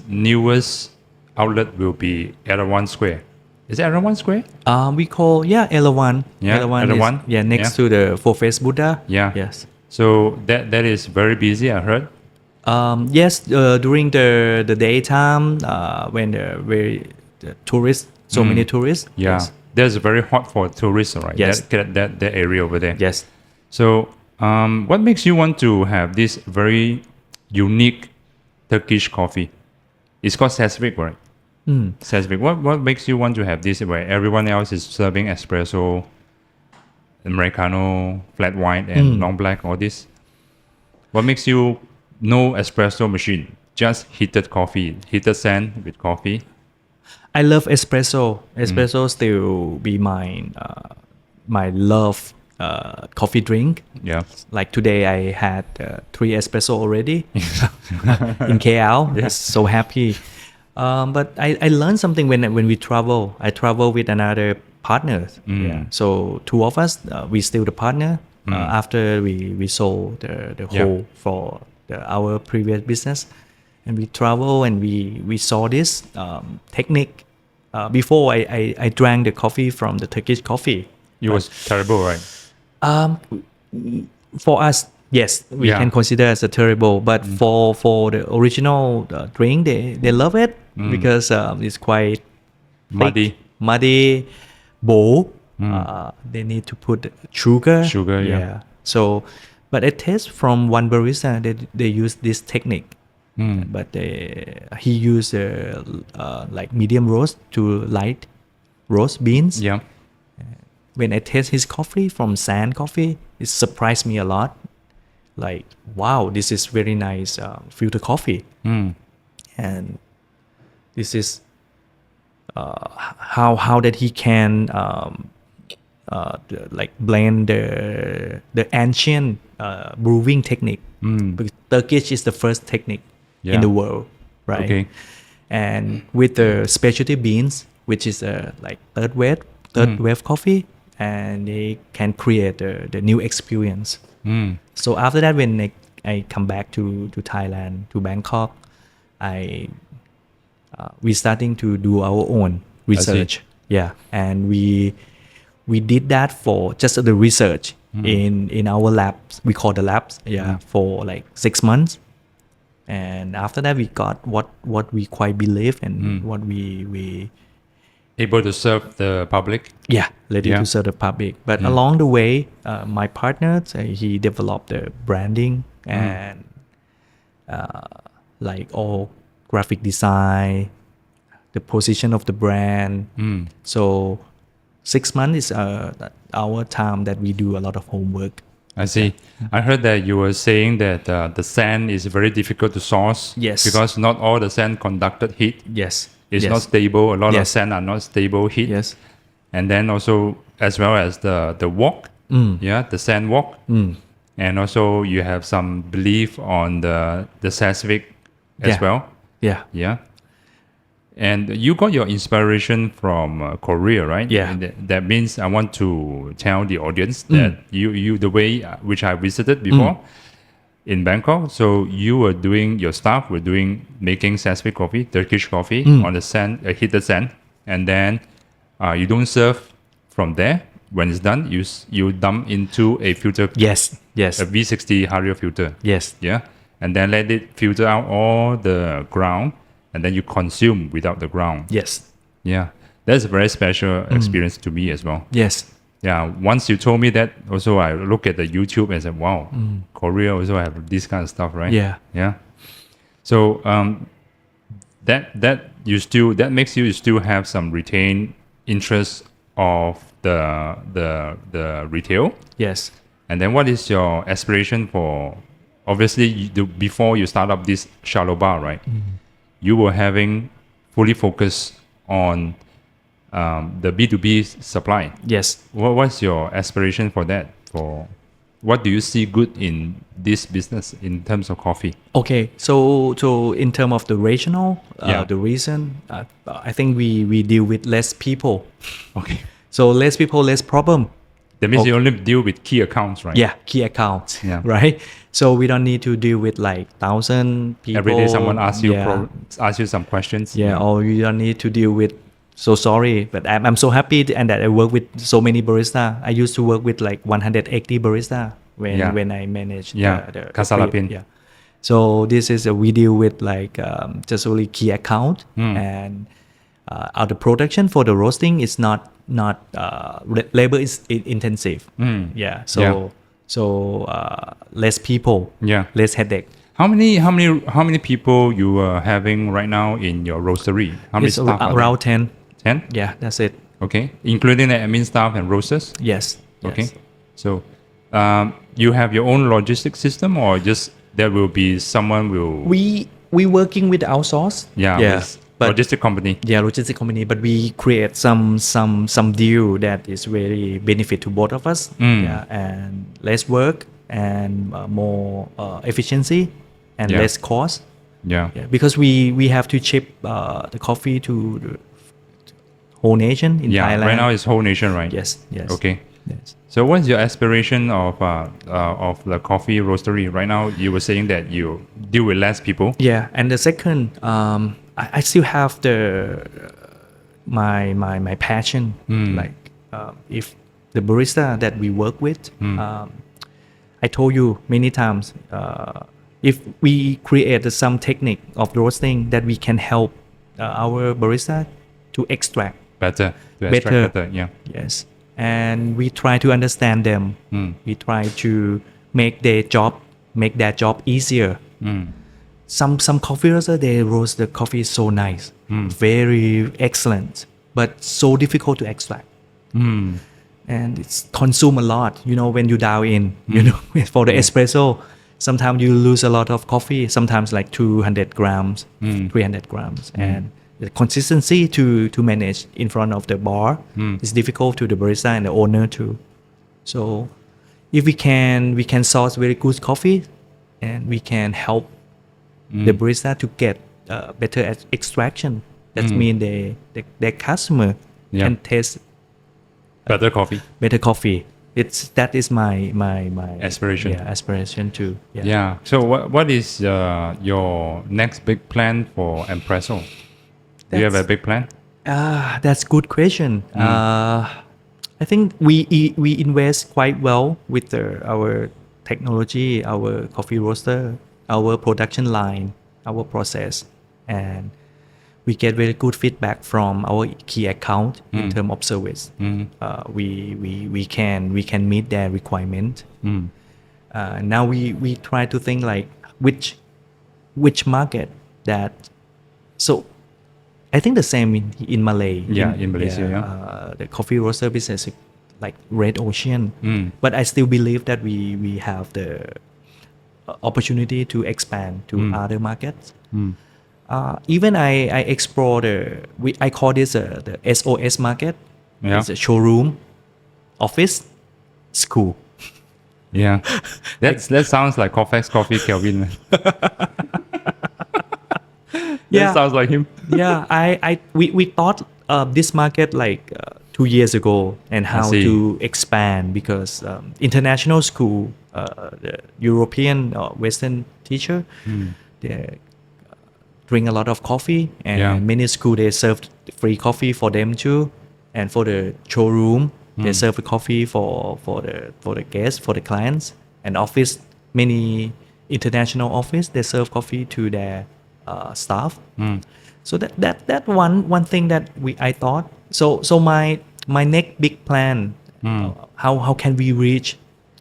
Speaker 1: newest outlet will be Erawan Square. Is it Erawan Square?
Speaker 2: We call Elawan.
Speaker 1: Yeah, Elawan.
Speaker 2: Next to the Four Face Buddha.
Speaker 1: Yeah.
Speaker 2: Yes.
Speaker 1: So that is very busy, I heard.
Speaker 2: Yes. During the daytime, when the tourists, many tourists.
Speaker 1: Yeah.
Speaker 2: Yes.
Speaker 1: That's very hot for tourists, right?
Speaker 2: Yes.
Speaker 1: That area over there.
Speaker 2: Yes.
Speaker 1: So what makes you want to have this very unique Turkish coffee? It's called Sesvik, right? Sesvik. What makes you want to have this where everyone else is serving espresso, Americano, flat white, and long black, all this? What makes you no espresso machine, just heated coffee, heated sand with coffee?
Speaker 2: I love espresso. Espresso still be my love coffee drink.
Speaker 1: Yeah.
Speaker 2: Like today, I had 3 espresso already in KL. Yes, so happy. But I learned something when we travel. I travel with another partner. Yeah. So 2 of us, we still the partner. After we sold the whole for our previous business, and we travel and we saw this technique. Before I drank the coffee from the Turkish coffee.
Speaker 1: It was terrible, right?
Speaker 2: For us, yes, we can consider as a terrible. But for the original drink, they love it because it's quite muddy bowl. They need to put sugar.
Speaker 1: Yeah.
Speaker 2: So, but it tastes from one barista. They use this technique. But he used like medium roast to light roast beans.
Speaker 1: Yeah.
Speaker 2: When I taste his coffee from sand coffee, it surprised me a lot. Like, wow, this is very nice filter coffee. and this is how that he can like blend the ancient brewing technique. Because Turkish is the first technique in the world, right?
Speaker 1: Okay.
Speaker 2: And with the specialty beans, which is like third wave coffee, and they can create the new experience. So after that, when I come back to Thailand, to Bangkok, we starting to do our own research. Yeah, and we did that for just the research in our labs. We call the labs. Yeah, for like 6 months, and after that we got what we quite believe and what we
Speaker 1: Able to serve the public.
Speaker 2: ready to serve the public. But along the way, my partner he developed the branding and like all graphic design, the position of the brand. So 6 months is our time that we do a lot of homework.
Speaker 1: I see. I heard that you were saying that the sand is very difficult to source.
Speaker 2: Yes.
Speaker 1: Because not all the sand conducted heat.
Speaker 2: Yes.
Speaker 1: It's not stable. A lot of
Speaker 2: Yes.
Speaker 1: sand are not stable heat.
Speaker 2: Yes.
Speaker 1: And then also as well as the wok. The sand wok. And also you have some belief on the specific as well. Yeah. And you got your inspiration from Korea, right?
Speaker 2: Yeah.
Speaker 1: And that means I want to tell the audience that you the way which I visited before in Bangkok. So you were doing, your staff were doing, making specific coffee, Turkish coffee on the sand, heated sand. And then you don't serve from there. When it's done, you dump into a filter.
Speaker 2: Yes.
Speaker 1: A V60 Hario filter.
Speaker 2: Yes.
Speaker 1: Yeah. And then let it filter out all the ground. And then you consume without the ground.
Speaker 2: Yes.
Speaker 1: Yeah. That's a very special experience to me as well.
Speaker 2: Yes.
Speaker 1: Yeah. Once you told me that, also I look at the YouTube and said, wow, Korea also have this kind of stuff, right?
Speaker 2: Yeah.
Speaker 1: Yeah. So that makes you still have some retained interest of the retail.
Speaker 2: Yes.
Speaker 1: And then what is your aspiration for, obviously before you start up this shallow bar, right? You were having fully focused on the B2B supply.
Speaker 2: Yes.
Speaker 1: What's your aspiration for that? For what do you see good in this business in terms of coffee?
Speaker 2: Okay, so in terms of the regional, the reason, I think we deal with less people.
Speaker 1: Okay.
Speaker 2: So less people, less problem.
Speaker 1: That means you only deal with key accounts, right?
Speaker 2: Yeah, key accounts.
Speaker 1: Yeah.
Speaker 2: Right. So we don't need to deal with like 1,000 people.
Speaker 1: Every day someone asks you some questions.
Speaker 2: Yeah, or you don't need to deal with. So sorry, but I'm so happy and that I work with so many barista. I used to work with like 180 barista when I managed the
Speaker 1: Casa Lapin.
Speaker 2: Yeah. So this is we deal with like just only key account and the production for the roasting is not labor is intensive. Yeah. So less people.
Speaker 1: Yeah.
Speaker 2: Less headache.
Speaker 1: How many people you are having right now in your roastery? How many
Speaker 2: It's
Speaker 1: staff?
Speaker 2: around 10.
Speaker 1: 10?
Speaker 2: Yeah, that's it.
Speaker 1: Okay, including the admin staff and roasters.
Speaker 2: Yes.
Speaker 1: Okay, so you have your own logistic system, or just there will be someone will.
Speaker 2: We working with outsource.
Speaker 1: With
Speaker 2: but
Speaker 1: logistic company.
Speaker 2: Yeah, logistic company. But we create some deal that is very benefit to both of us. Yeah, and less work and more efficiency and less cost.
Speaker 1: Yeah.
Speaker 2: Because we have to ship the coffee to the whole nation in Thailand.
Speaker 1: Right now it's whole nation, right?
Speaker 2: Yes.
Speaker 1: Okay.
Speaker 2: Yes.
Speaker 1: So what's your aspiration of the coffee roastery right now? You were saying that you deal with less people.
Speaker 2: Yeah, and the second, I still have my passion. Like if the barista that we work with, I told you many times, if we create some technique of roasting that we can help our barista to extract
Speaker 1: better. Yeah.
Speaker 2: Yes. And we try to understand them. We try to make their job easier. Some coffee roasters, they roast the coffee so nice, very excellent, but so difficult to extract. And it's consume a lot, when you dial in, for the espresso, sometimes you lose a lot of coffee, sometimes like 200 grams, 300 grams. And the consistency to manage in front of the bar is difficult to the barista and the owner too. So if we can source very good coffee and we can help the barista to get better extraction. That means their customer can taste
Speaker 1: better coffee.
Speaker 2: better coffee. That is my
Speaker 1: Aspiration.
Speaker 2: Yeah, aspiration too. Yeah.
Speaker 1: Yeah. So what is your next big plan for Mpresso? Do you have a big plan?
Speaker 2: That's good question. I think we invest quite well with our technology, our coffee roaster, our production line, our process, and we get very good feedback from our key account in terms of service. We can meet their requirement. Now we try to think like which market that. So I think the same in Malay.
Speaker 1: In Malaysia.
Speaker 2: The coffee roaster business is like red ocean. But I still believe that we have the opportunity to expand to other markets. Even I explore I call this the SOS market. It's a showroom, office, school.
Speaker 1: Yeah, that sounds like Coffex Coffee Kelvin. That sounds like him.
Speaker 2: We thought this market like 2 years ago and how to expand because international school, the European or Western teacher, they drink a lot of coffee and many school they serve free coffee for them too, and for the showroom they serve the coffee for the guests, for the clients, and office, many international office they serve coffee to their staff. So that one thing that I thought. So my next big plan, how can we reach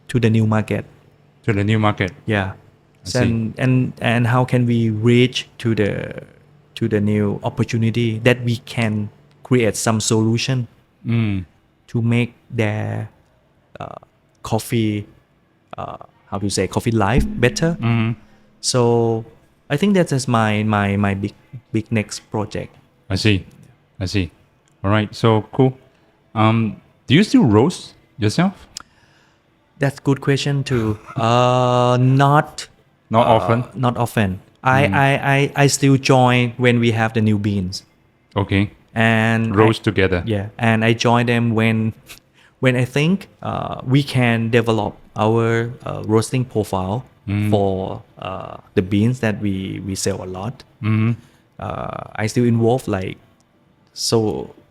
Speaker 2: to the new market?
Speaker 1: To the new market.
Speaker 2: Yeah. And how can we reach to the new opportunity that we can create some solution to make their coffee coffee life better. So I think that is my big next project.
Speaker 1: I see. All right, so cool. Do you still roast yourself?
Speaker 2: That's good question too. Not
Speaker 1: often.
Speaker 2: Not often. I still join when we have the new beans.
Speaker 1: Okay.
Speaker 2: And
Speaker 1: roast together.
Speaker 2: Yeah, and I join them when I think we can develop our roasting profile for the beans that we sell a lot. I still involved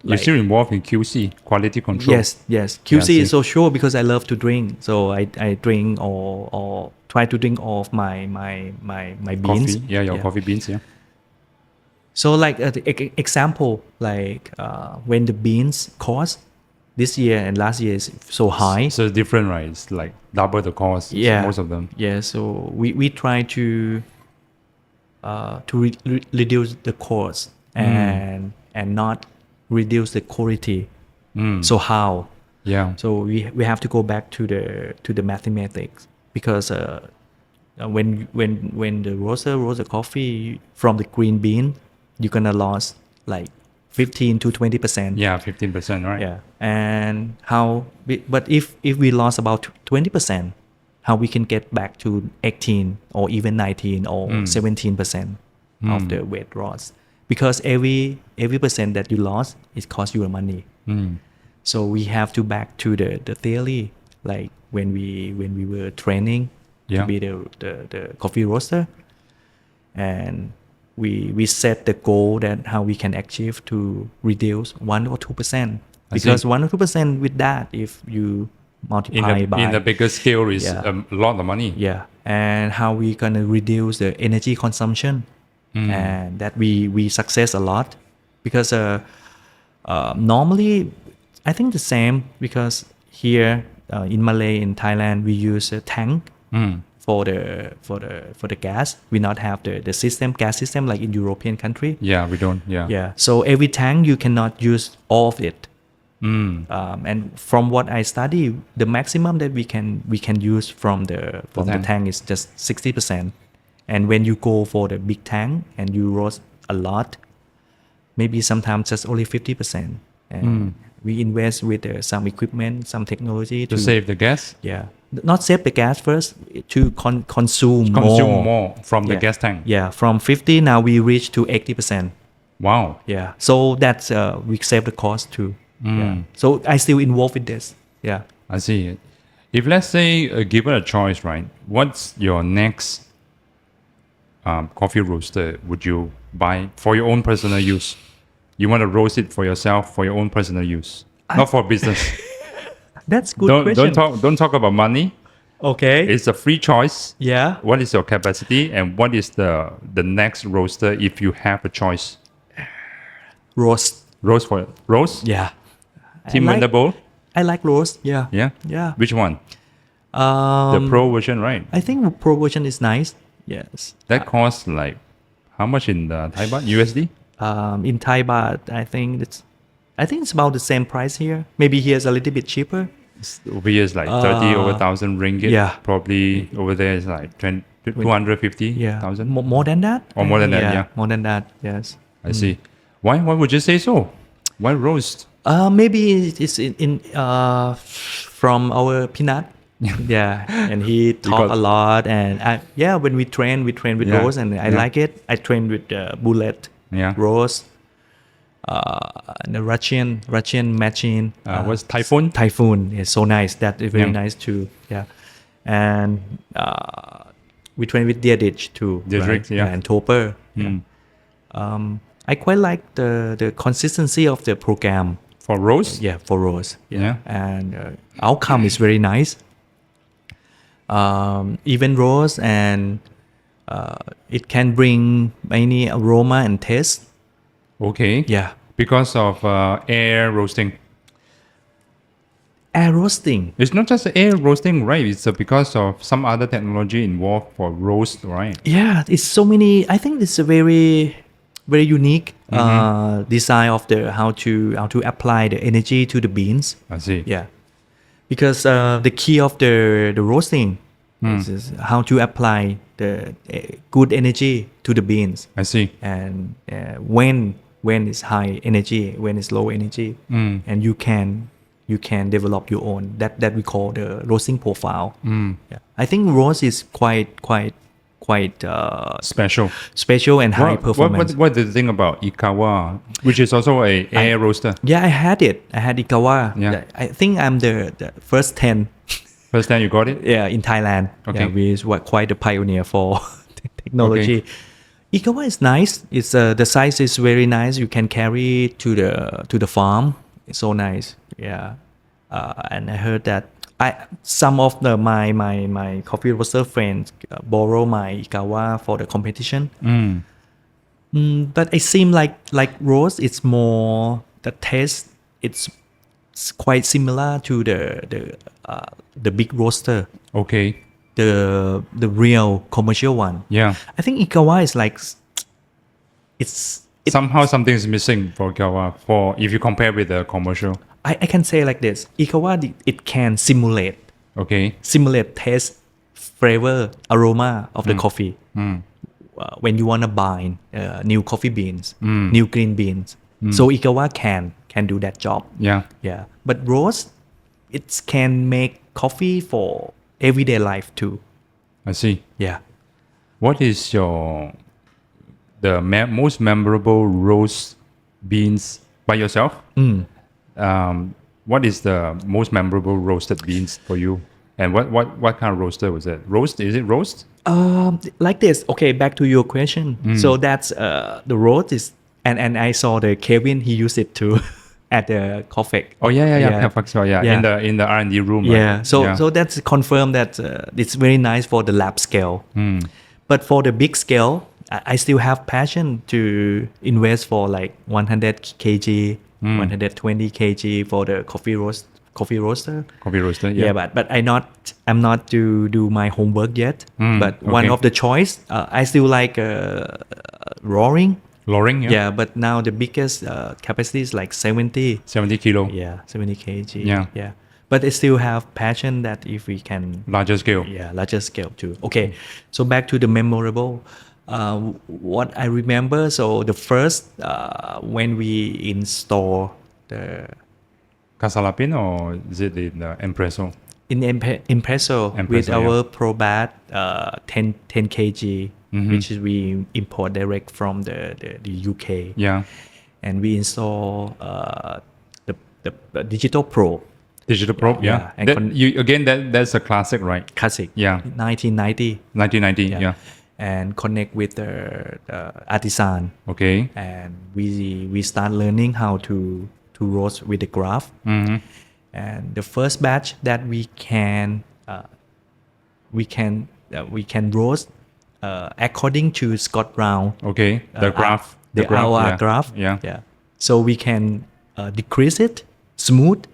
Speaker 1: You're still involved in QC, quality control.
Speaker 2: Yes. QC is so sure because I love to drink. So I drink or try to drink all of my beans.
Speaker 1: Coffee. Your coffee beans. Yeah.
Speaker 2: So like the example, like when the beans cost this year and last year is so high.
Speaker 1: So it's different, right? It's like double the cost.
Speaker 2: Yeah.
Speaker 1: Most of them.
Speaker 2: Yeah. So we try to reduce the cost and not reduce the quality. So how?
Speaker 1: Yeah.
Speaker 2: So we have to go back to the mathematics because when the roaster roast the coffee from the green bean, you're gonna lose like 15 to 20%.
Speaker 1: Yeah, 15%, right?
Speaker 2: Yeah. And but if we lost about 20%, how we can get back to 18 or even 19 or 17% of the weight loss? Because every percent that you lost, it costs you money. So we have to back to the theory, like when we were training to be the coffee roaster, and we set the goal that how we can achieve to reduce 1 or 2%. Because 1 or 2% with that, if you multiply
Speaker 1: in the bigger scale is a lot of money.
Speaker 2: Yeah, and how we gonna reduce the energy consumption, and that we success a lot, because normally I think the same, because here in Malay, in Thailand, we use a tank for the gas. We not have the gas system like in European country.
Speaker 1: Yeah, we don't. Yeah.
Speaker 2: Yeah. So every tank you cannot use all of it. And from what I study, the maximum that we can use from the tank is just 60%. And when you go for the big tank and you roast a lot, maybe sometimes just only 50%. And we invest with some equipment, some technology
Speaker 1: to save the gas.
Speaker 2: Yeah, not save the gas first, to consume
Speaker 1: more from the gas tank.
Speaker 2: Yeah, from 50 now we reach to 80%.
Speaker 1: Wow.
Speaker 2: Yeah, so that's we save the cost too. Yeah. So I still involved with this. Yeah,
Speaker 1: I see it. If let's say given a choice, right, what's your next coffee roaster would you buy for your own personal use? You want to roast it for yourself, for your own personal use, not for business.
Speaker 2: That's good question.
Speaker 1: Don't talk about money.
Speaker 2: Okay.
Speaker 1: It's a free choice.
Speaker 2: Yeah.
Speaker 1: What is your capacity and what is the next roaster if you have a choice?
Speaker 2: Roast.
Speaker 1: Roast?
Speaker 2: Yeah.
Speaker 1: Tim Wenderbowl?
Speaker 2: I like roast. Yeah.
Speaker 1: Yeah?
Speaker 2: Yeah.
Speaker 1: Which one? The pro version, right?
Speaker 2: I think pro version is nice. Yes.
Speaker 1: That costs like how much in the Thai baht? USD?
Speaker 2: In Thai baht, I think it's about the same price here. Maybe here is a little bit cheaper.
Speaker 1: Over here is like 30 over 1,000 ringgit.
Speaker 2: Yeah.
Speaker 1: Probably over there is like 250,000.
Speaker 2: Yeah. More than that?
Speaker 1: Or more than that, yeah.
Speaker 2: More than that, yes.
Speaker 1: I see. Why would you say so? Why roast?
Speaker 2: Maybe it's in from our peanut. Yeah, and he talk a lot, and when we train with roast, and I like it. I train with bullet, roast, and the Russian machine.
Speaker 1: What's Typhoon?
Speaker 2: Typhoon is so nice. That is very nice too. Yeah, and we train with Diedrich too.
Speaker 1: Diedrich,
Speaker 2: right? And Topper. I quite like the consistency of the program
Speaker 1: for roast.
Speaker 2: Yeah, for roast. Yeah, and outcome is very nice. Even roast, and it can bring many aroma and taste.
Speaker 1: Okay.
Speaker 2: Yeah,
Speaker 1: because of air roasting.
Speaker 2: Air roasting.
Speaker 1: It's not just air roasting, right? It's because of some other technology involved for roast, right?
Speaker 2: Yeah, it's so many. I think it's a very unique design of the how to apply the energy to the beans.
Speaker 1: I see.
Speaker 2: Yeah, because the key of the roasting is how to apply the good energy to the beans.
Speaker 1: I see.
Speaker 2: And when it's high energy, when it's low energy, and you can develop your own that we call the roasting profile. Yeah. I think roast is quite special and high performance.
Speaker 1: What do you think about Ikawa, which is also a air roaster?
Speaker 2: Yeah, I had Ikawa.
Speaker 1: Yeah.
Speaker 2: I think I'm the first 10.
Speaker 1: First time you got it?
Speaker 2: Yeah, in Thailand.
Speaker 1: Okay.
Speaker 2: Yeah, we were quite a pioneer for technology. Okay. Ikawa is nice. It's the size is very nice. You can carry to the farm. It's so nice. Yeah. And I heard that some of my coffee roaster friends borrow my Ikawa for the competition. But it seems like roast, it's more the taste. It's quite similar to the big roaster.
Speaker 1: Okay.
Speaker 2: The real commercial one.
Speaker 1: Yeah.
Speaker 2: I think Ikawa is like
Speaker 1: somehow something is missing for Ikawa if you compare with the commercial.
Speaker 2: I can say like this. Ikawa, it can simulate taste, flavor, aroma of the coffee. When you want to buy new coffee beans, new green beans. So Ikawa can do that job. Yeah. But roast, it can make coffee for everyday life too.
Speaker 1: I see.
Speaker 2: Yeah.
Speaker 1: What is the most memorable roast beans by yourself? What is the most memorable roasted beans for you? And what kind of roaster was it? Is it roast?
Speaker 2: Like this. Okay, back to your question. So that's the roast is, and I saw the Kevin, he used it too at the coffee.
Speaker 1: Oh yeah. In the R&D room. Right?
Speaker 2: Yeah. So that's confirmed that it's very nice for the lab scale. But for the big scale, I still have passion to invest for like 100 kg, 120 kg for the coffee roaster. Coffee roaster, yeah. But I'm not to do my homework yet. But one of the choice, I still like roaring
Speaker 1: Lowering, yeah.
Speaker 2: Yeah, but now the biggest capacity is like 70.
Speaker 1: 70 kilo.
Speaker 2: Yeah, 70 kg.
Speaker 1: Yeah.
Speaker 2: Yeah. But I still have passion that if we can,
Speaker 1: Larger scale.
Speaker 2: yeah, larger scale too. Okay, so back to the memorable. What I remember, so the first when we install the
Speaker 1: Casa Lapin or is it in Mpresso?
Speaker 2: in Impresso with
Speaker 1: Mpresso,
Speaker 2: our
Speaker 1: yeah.
Speaker 2: Probat 10 kg, which is we import direct from the UK,
Speaker 1: Yeah.
Speaker 2: and we install the Digital Pro
Speaker 1: Digital probe, yeah.
Speaker 2: Yeah, and
Speaker 1: That's a classic, right?
Speaker 2: classic,
Speaker 1: Yeah.
Speaker 2: 1990,
Speaker 1: 1990, yeah.
Speaker 2: and connect with the artisan,
Speaker 1: Okay.
Speaker 2: and we start learning how to roast with the graph. And the first batch that we can roast according to Scott Brown.
Speaker 1: Okay. The graph.
Speaker 2: The our
Speaker 1: yeah.
Speaker 2: graph.
Speaker 1: Yeah.
Speaker 2: So we can decrease it, smooth.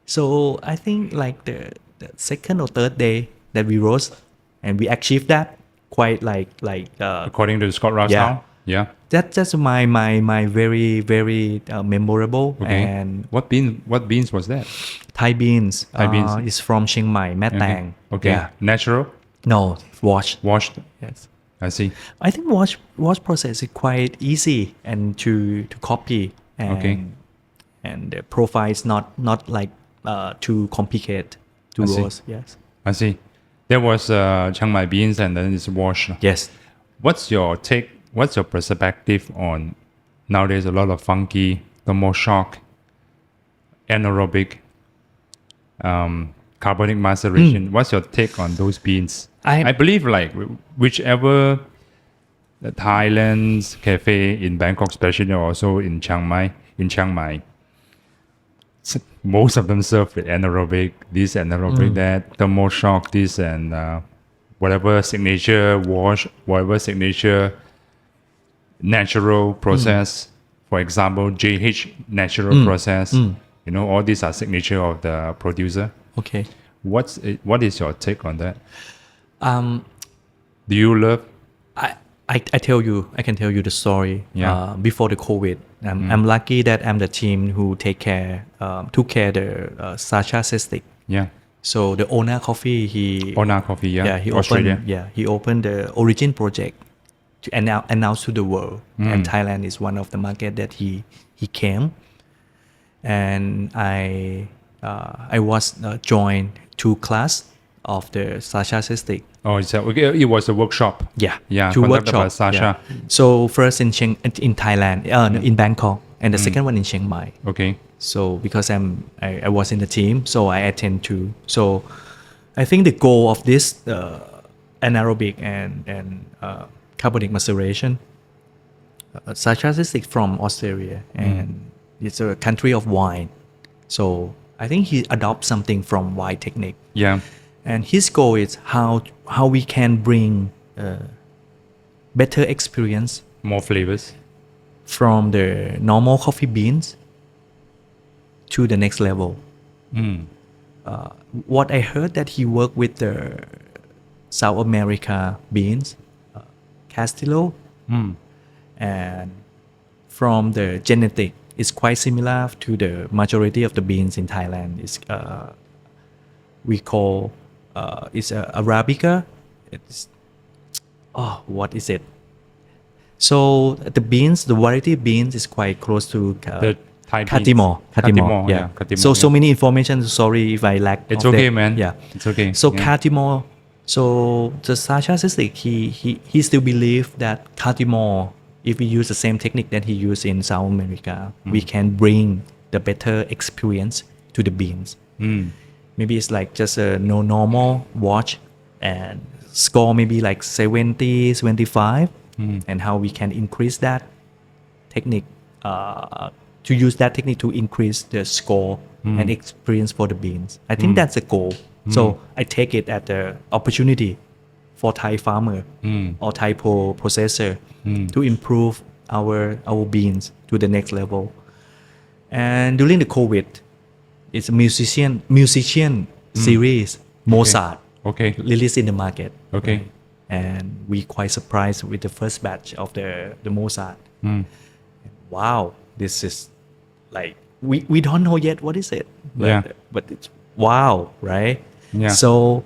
Speaker 2: So I think like the second or third day that we roast, and we achieved that quite like
Speaker 1: According to the Scott Rouse
Speaker 2: yeah.
Speaker 1: style. Yeah.
Speaker 2: that's my very memorable.
Speaker 1: Okay.
Speaker 2: And
Speaker 1: What beans was that?
Speaker 2: Thai beans.
Speaker 1: Thai beans.
Speaker 2: Is from Chiang Mai, Mae Tang.
Speaker 1: Okay.
Speaker 2: Yeah.
Speaker 1: Natural,
Speaker 2: No, wash.
Speaker 1: washed.
Speaker 2: Yes.
Speaker 1: I see.
Speaker 2: I think wash process is quite easy and to copy, and
Speaker 1: Okay.
Speaker 2: and the profile is not like too complicated to
Speaker 1: I see.
Speaker 2: roast. Yes.
Speaker 1: I see. There was Chiang Mai beans and then it's washed.
Speaker 2: Yes.
Speaker 1: What's your take? What's your perspective on nowadays a lot of funky, thermal shock, anaerobic, carbonic maceration? What's your take on those beans? I believe like whichever the Thailand's cafe in Bangkok, especially also in Chiang Mai, most of them serve with anaerobic, this anaerobic, that, thermal shock, this and whatever signature wash, whatever signature natural process. For example, JH natural process. You know, all these are signature of the producer.
Speaker 2: Okay.
Speaker 1: What is your take on that? Do you love?
Speaker 2: I can tell you the story.
Speaker 1: Yeah.
Speaker 2: Before the COVID, I'm lucky that I'm the team who took care the Sasha Sestic.
Speaker 1: Yeah.
Speaker 2: So the Ona Coffee, he
Speaker 1: Coffee, yeah.
Speaker 2: he
Speaker 1: Australia.
Speaker 2: he opened the Origin project to announce to the world, and Thailand is one of the market that he came, and I was joined 2 class of the Sasha Sestic.
Speaker 1: Oh, it was a workshop.
Speaker 2: Yeah,
Speaker 1: Yeah,
Speaker 2: 2
Speaker 1: conducted by
Speaker 2: workshops.
Speaker 1: Sasha.
Speaker 2: Yeah. So first in Thailand, in Bangkok, and the second one in Chiang Mai.
Speaker 1: Okay.
Speaker 2: So because I was in the team, so I attend to. So I think the goal of this anaerobic and carbonic maceration, Sasha is from Australia, and it's a country of wine. So I think he adopts something from wine technique.
Speaker 1: Yeah.
Speaker 2: And his goal is how we can bring better experience
Speaker 1: More flavors.
Speaker 2: from the normal coffee beans to the next level. What I heard that he worked with the South America beans, Castillo, and from the genetic is quite similar to the majority of the beans in Thailand. Is we call it's Arabica. It's what is it? So the beans, the variety of beans is quite close to
Speaker 1: The Thai beans.
Speaker 2: Katimor.
Speaker 1: Yeah, Katimor,
Speaker 2: So
Speaker 1: yeah.
Speaker 2: many information. Sorry if I lack.
Speaker 1: It's
Speaker 2: of
Speaker 1: okay,
Speaker 2: that.
Speaker 1: man.
Speaker 2: Yeah,
Speaker 1: It's okay.
Speaker 2: So
Speaker 1: Yeah.
Speaker 2: Katimor. So the Sasha Sistic, he still believe that Katimor, if we use the same technique that he used in South America, we can bring the better experience to the beans. Maybe it's like just a normal watch and score maybe like 70, 75, and how we can increase that technique to use that technique to increase the score and experience for the beans. I think that's the goal. So I take it as the opportunity for Thai farmer or Thai processor to improve our beans to the next level. And during the COVID, it's a musician series, Mozart,
Speaker 1: Okay.
Speaker 2: released in the market.
Speaker 1: Okay.
Speaker 2: Right? and we quite surprised with the first batch of the Mozart. Wow, this is like we don't know yet what is it, but it's wow, right?
Speaker 1: Yeah.
Speaker 2: So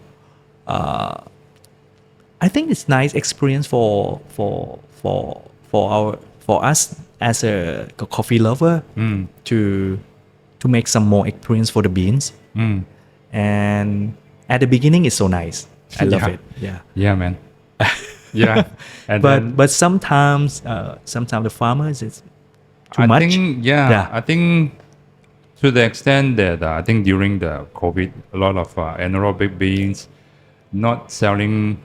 Speaker 2: I think it's nice experience for us as a coffee lover to make some more experience for the beans. And at the beginning it's so nice. I love it.
Speaker 1: Yeah, man. Yeah. And
Speaker 2: But sometimes the farmers is too much.
Speaker 1: I think to the extent that I think during the COVID, a lot of anaerobic beans not selling,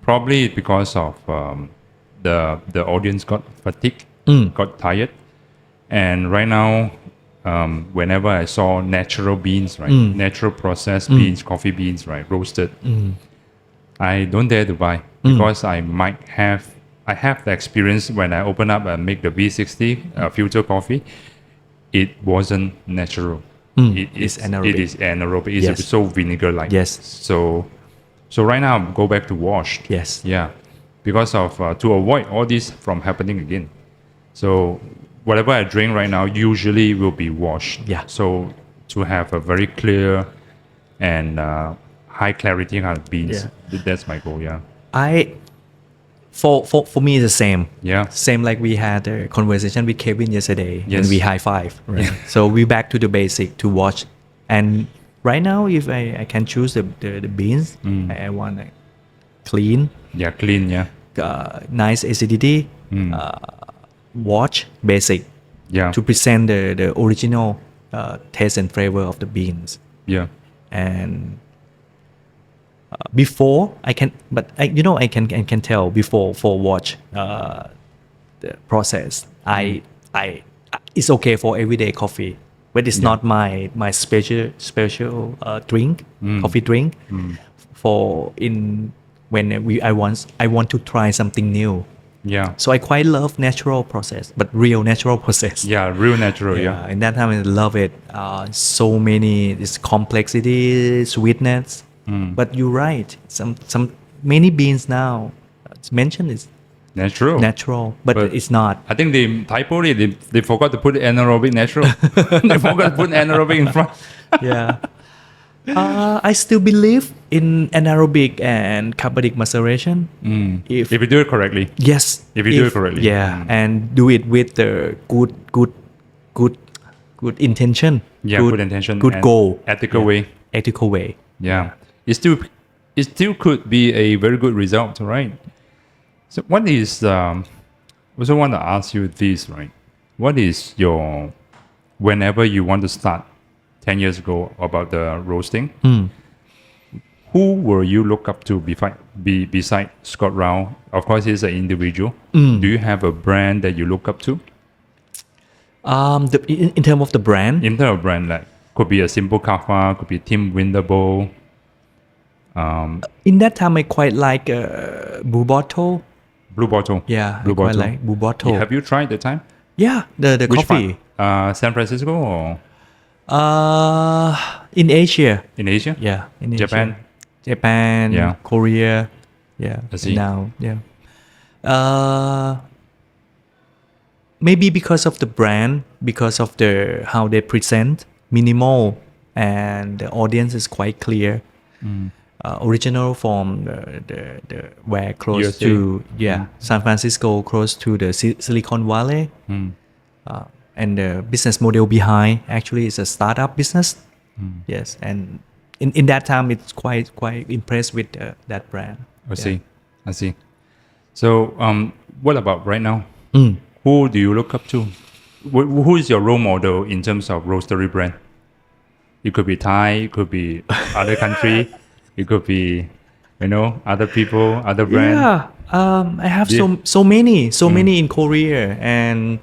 Speaker 1: probably because of the audience got fatigued, got tired, and right now, whenever I saw natural beans, right, natural processed beans, coffee beans, right, roasted, I don't dare to buy because I have the experience when I open up and make the V60 filter coffee. It wasn't natural.
Speaker 2: It's anaerobic.
Speaker 1: It is anaerobic. It's
Speaker 2: Yes.
Speaker 1: so vinegar-like.
Speaker 2: Yes.
Speaker 1: So right now, go back to washed.
Speaker 2: Yes.
Speaker 1: Yeah, because of to avoid all this from happening again. So whatever I drink right now usually will be washed.
Speaker 2: Yeah.
Speaker 1: So to have a very clear and high clarity kind of beans, that's my goal. Yeah.
Speaker 2: For me it's the same.
Speaker 1: Yeah.
Speaker 2: Same like we had a conversation with Kevin yesterday, and we high five. Right? So we back to the basic to watch. And right now, if I can choose the beans, I want clean.
Speaker 1: Yeah, clean. Yeah.
Speaker 2: Nice acidity. Watch basic.
Speaker 1: Yeah.
Speaker 2: To present the original taste and flavor of the beans.
Speaker 1: Yeah.
Speaker 2: And before I can, but I can tell before for watch the process. I it's okay for everyday coffee, but it's not my special drink, coffee drink. For when I want to try something new.
Speaker 1: Yeah.
Speaker 2: So I quite love natural process, but real natural process.
Speaker 1: Yeah, real natural. Yeah.
Speaker 2: And that time I love it. So many this complexity, sweetness. But you're right. Some many beans now it's mentioned is natural, but it's not.
Speaker 1: I think they typo it. They forgot to put anaerobic natural. They forgot to put anaerobic in front.
Speaker 2: I still believe in anaerobic and carbonic maceration.
Speaker 1: If you do it correctly.
Speaker 2: Yes.
Speaker 1: If you do it correctly.
Speaker 2: And do it with the good intention.
Speaker 1: Yeah, good intention.
Speaker 2: Good goal.
Speaker 1: Ethical way.
Speaker 2: Ethical way.
Speaker 1: Yeah. It still could be a very good result, right? So what is also want to ask you this, right? What is your whenever you want to start 10 years ago about the roasting? Who were you look up to beside Scott Rao? Of course, he's an individual. Do you have a brand that you look up to?
Speaker 2: In terms of the brand?
Speaker 1: In terms of brand, like could be a Simple Kappa, could be Tim Winterbow.
Speaker 2: In that time, I quite like Blue Bottle.
Speaker 1: Blue Bottle.
Speaker 2: Yeah,
Speaker 1: Blue
Speaker 2: I quite
Speaker 1: Bottle.
Speaker 2: like Blue Bottle.
Speaker 1: Have you tried that time?
Speaker 2: Yeah, the
Speaker 1: Which
Speaker 2: coffee.
Speaker 1: part? San Francisco or
Speaker 2: in Asia.
Speaker 1: in Asia?
Speaker 2: Yeah, in
Speaker 1: Japan?
Speaker 2: Asia. Japan.
Speaker 1: Yeah.
Speaker 2: Korea. Yeah.
Speaker 1: I see.
Speaker 2: Now, yeah. Maybe because of the brand, because of how they present, minimal, and the audience is quite clear. Original from the where close
Speaker 1: USA.
Speaker 2: to San Francisco, close to the Silicon Valley, and the business model behind actually is a startup business. Yes, and in that time it's quite impressed with that brand.
Speaker 1: I see. So what about right now? Who do you look up to? Who is your role model in terms of roastery brand? It could be Thai, it could be other country, it could be other people, other brand.
Speaker 2: I have so many in Korea and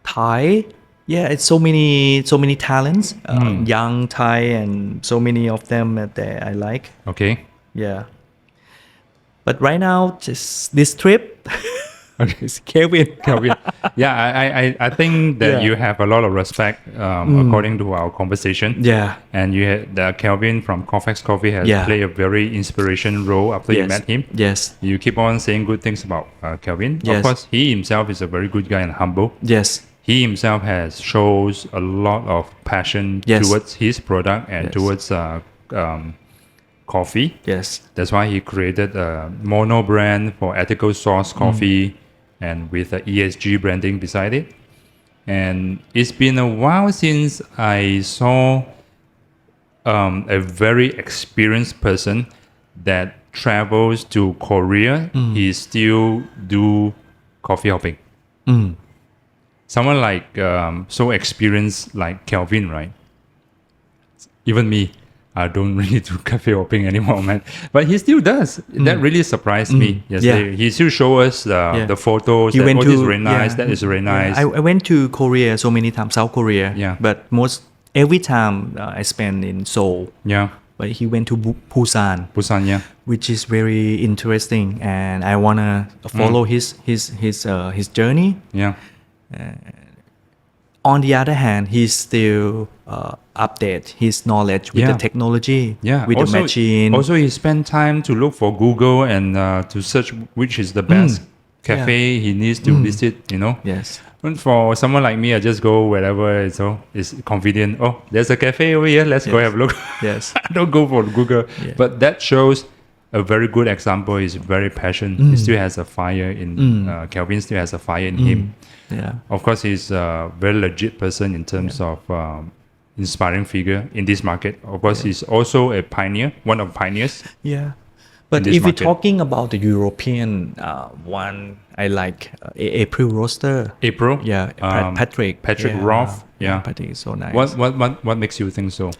Speaker 2: Thai. Yeah, it's so many talents, young Thai, and so many of them that I like.
Speaker 1: Okay.
Speaker 2: Yeah. But right now, just this trip,
Speaker 1: Okay.
Speaker 2: It's Kelvin.
Speaker 1: Kelvin. Yeah, I think that
Speaker 2: Yeah.
Speaker 1: you have a lot of respect according to our conversation.
Speaker 2: Yeah.
Speaker 1: And you had Kelvin from Cofex Coffee has
Speaker 2: Yeah.
Speaker 1: played a very inspiration role after you
Speaker 2: Yes.
Speaker 1: met him.
Speaker 2: Yes.
Speaker 1: You keep on saying good things about Kelvin. Of
Speaker 2: Yes.
Speaker 1: course, he himself is a very good guy and humble.
Speaker 2: Yes.
Speaker 1: He himself has shows a lot of passion
Speaker 2: Yes.
Speaker 1: towards his product and
Speaker 2: Yes.
Speaker 1: towards coffee.
Speaker 2: Yes.
Speaker 1: That's why he created a mono brand for ethical source coffee and with the ESG branding beside it. And it's been a while since I saw a very experienced person that travels to Korea. He still do coffee hopping. Someone like so experienced like Kelvin, right? Even me, I don't really do cafe hopping anymore, man. But he still does. That really surprised me yesterday.
Speaker 2: Yeah.
Speaker 1: He still show us the photos.
Speaker 2: You
Speaker 1: That,
Speaker 2: went
Speaker 1: oh,
Speaker 2: to
Speaker 1: this is very nice.
Speaker 2: yeah.
Speaker 1: That is very nice.
Speaker 2: I went to Korea so many times, South Korea.
Speaker 1: Yeah.
Speaker 2: But every time I spend in Seoul.
Speaker 1: Yeah.
Speaker 2: But he went to Busan,
Speaker 1: Busan, yeah.
Speaker 2: which is very interesting, and I wanna follow his journey.
Speaker 1: Yeah.
Speaker 2: On the other hand, he still update his knowledge with
Speaker 1: Yeah.
Speaker 2: the technology,
Speaker 1: Yeah.
Speaker 2: with
Speaker 1: also,
Speaker 2: the machine.
Speaker 1: Also, he spent time to look for Google and to search which is the best cafe he needs to visit, you know.
Speaker 2: Yes.
Speaker 1: And for someone like me, I just go wherever it's convenient. Oh, there's a cafe over here. Let's go have a look.
Speaker 2: Yes.
Speaker 1: I don't go for Google.
Speaker 2: Yeah.
Speaker 1: But that shows a very good example. He's very passionate. He still has a fire in Kelvin. Still has a fire in him.
Speaker 2: Yeah.
Speaker 1: Of course, he's a very legit person in terms of inspiring figure in this market. Of course, he's also a pioneer, one of pioneers.
Speaker 2: Yeah. But
Speaker 1: this
Speaker 2: if we're
Speaker 1: market.
Speaker 2: talking about the European one, I like April Roaster.
Speaker 1: April.
Speaker 2: Yeah, Patrick.
Speaker 1: Patrick
Speaker 2: yeah.
Speaker 1: Roth. Yeah.
Speaker 2: Patrick is so nice.
Speaker 1: What makes you think so?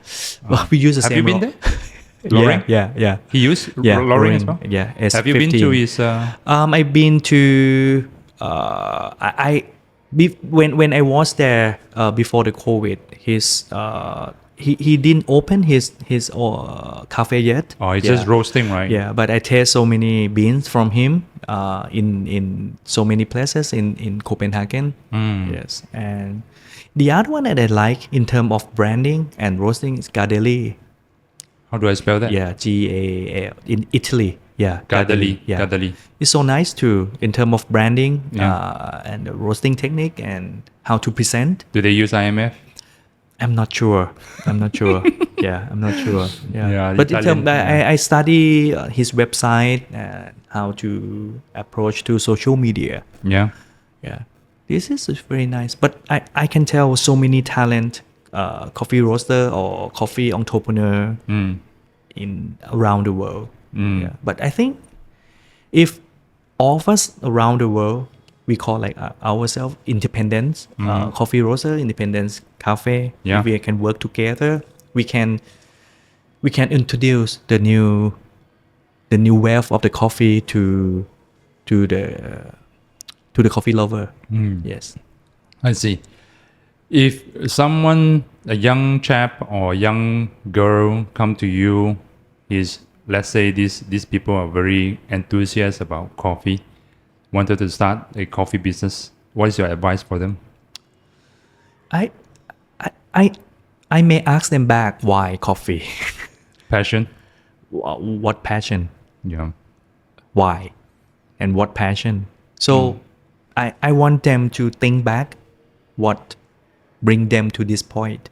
Speaker 2: Well, we use the
Speaker 1: Have
Speaker 2: same.
Speaker 1: you been
Speaker 2: road.
Speaker 1: there? Lorraine?
Speaker 2: Yeah.
Speaker 1: He used
Speaker 2: Yeah,
Speaker 1: Lorraine as well.
Speaker 2: Yeah.
Speaker 1: Have you been to his?
Speaker 2: I've been to. When I was there before the COVID, he didn't open his cafe yet.
Speaker 1: Oh, it's just roasting, right?
Speaker 2: Yeah, but I taste so many beans from him in so many places in Copenhagen. Yes, and the other one that I like in terms of branding and roasting is Gardelli.
Speaker 1: How do I spell that?
Speaker 2: Yeah, G-A-L in Italy. Yeah,
Speaker 1: Gardelli.
Speaker 2: Yeah.
Speaker 1: Gardelli.
Speaker 2: It's so nice too in terms of branding
Speaker 1: Yeah.
Speaker 2: and the roasting technique and how to present.
Speaker 1: Do they use IMF?
Speaker 2: I'm not sure. Yeah, I'm not sure.
Speaker 1: Yeah,
Speaker 2: But in
Speaker 1: Italian,
Speaker 2: terms, I study his website and how to approach to social media.
Speaker 1: Yeah.
Speaker 2: Yeah, this is very nice. But I can tell so many talent coffee roaster or coffee entrepreneur in around the world. Yeah. But I think if all of us around the world, we call like ourselves independent coffee roaster, independent cafe.
Speaker 1: Yeah.
Speaker 2: If we can work together, we can introduce the new wave of the coffee to the coffee lover. Yes.
Speaker 1: I see. If someone, a young chap or young girl, come to you, let's say these people are very enthusiastic about coffee, wanted to start a coffee business. What is your advice for them?
Speaker 2: I may ask them back why coffee.
Speaker 1: Passion.
Speaker 2: What passion?
Speaker 1: Yeah.
Speaker 2: Why? And what passion? So I want them to think back what bring them to this point.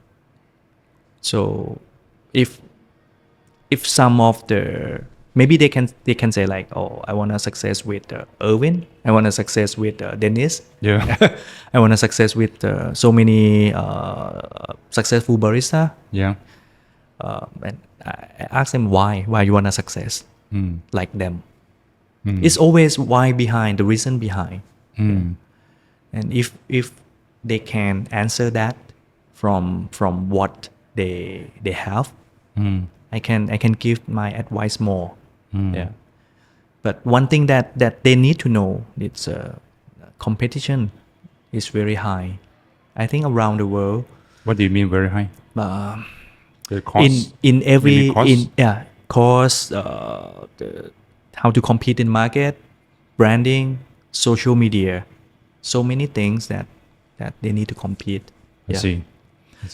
Speaker 2: So if some of the maybe they can say like, oh, I want to success with Irwin, I want to success with Dennis,
Speaker 1: Yeah.
Speaker 2: I want to success with so many successful barista.
Speaker 1: Yeah.
Speaker 2: And I ask them why you want to success like them. It's always why behind, the reason behind. And if they can answer that from what they have, I can give my advice more. Yeah. But one thing that they need to know, it's competition is very high. I think around the world,
Speaker 1: What do you mean very high? The cost.
Speaker 2: in every
Speaker 1: Maybe cost?
Speaker 2: cost, how to compete in market, branding, social media, so many things that they need to compete.
Speaker 1: I see.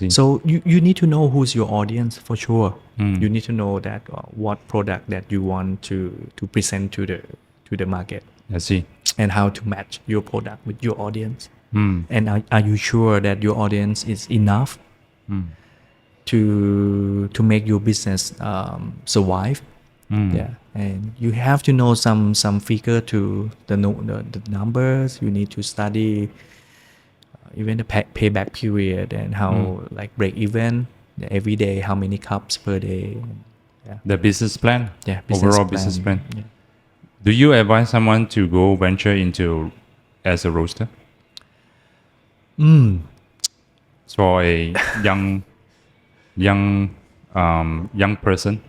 Speaker 2: So you need to know who's your audience for sure. You need to know that what product that you want to present to the market,
Speaker 1: I see.
Speaker 2: and how to match your product with your audience. And are you sure that your audience is enough to make your business survive? Yeah, and you have to know some figure to the numbers. You need to study even the payback period and how like break even every day, how many cups per day.
Speaker 1: The business plan. Overall business plan.
Speaker 2: Yeah.
Speaker 1: Do you advise someone to go venture into as a roaster? For a young person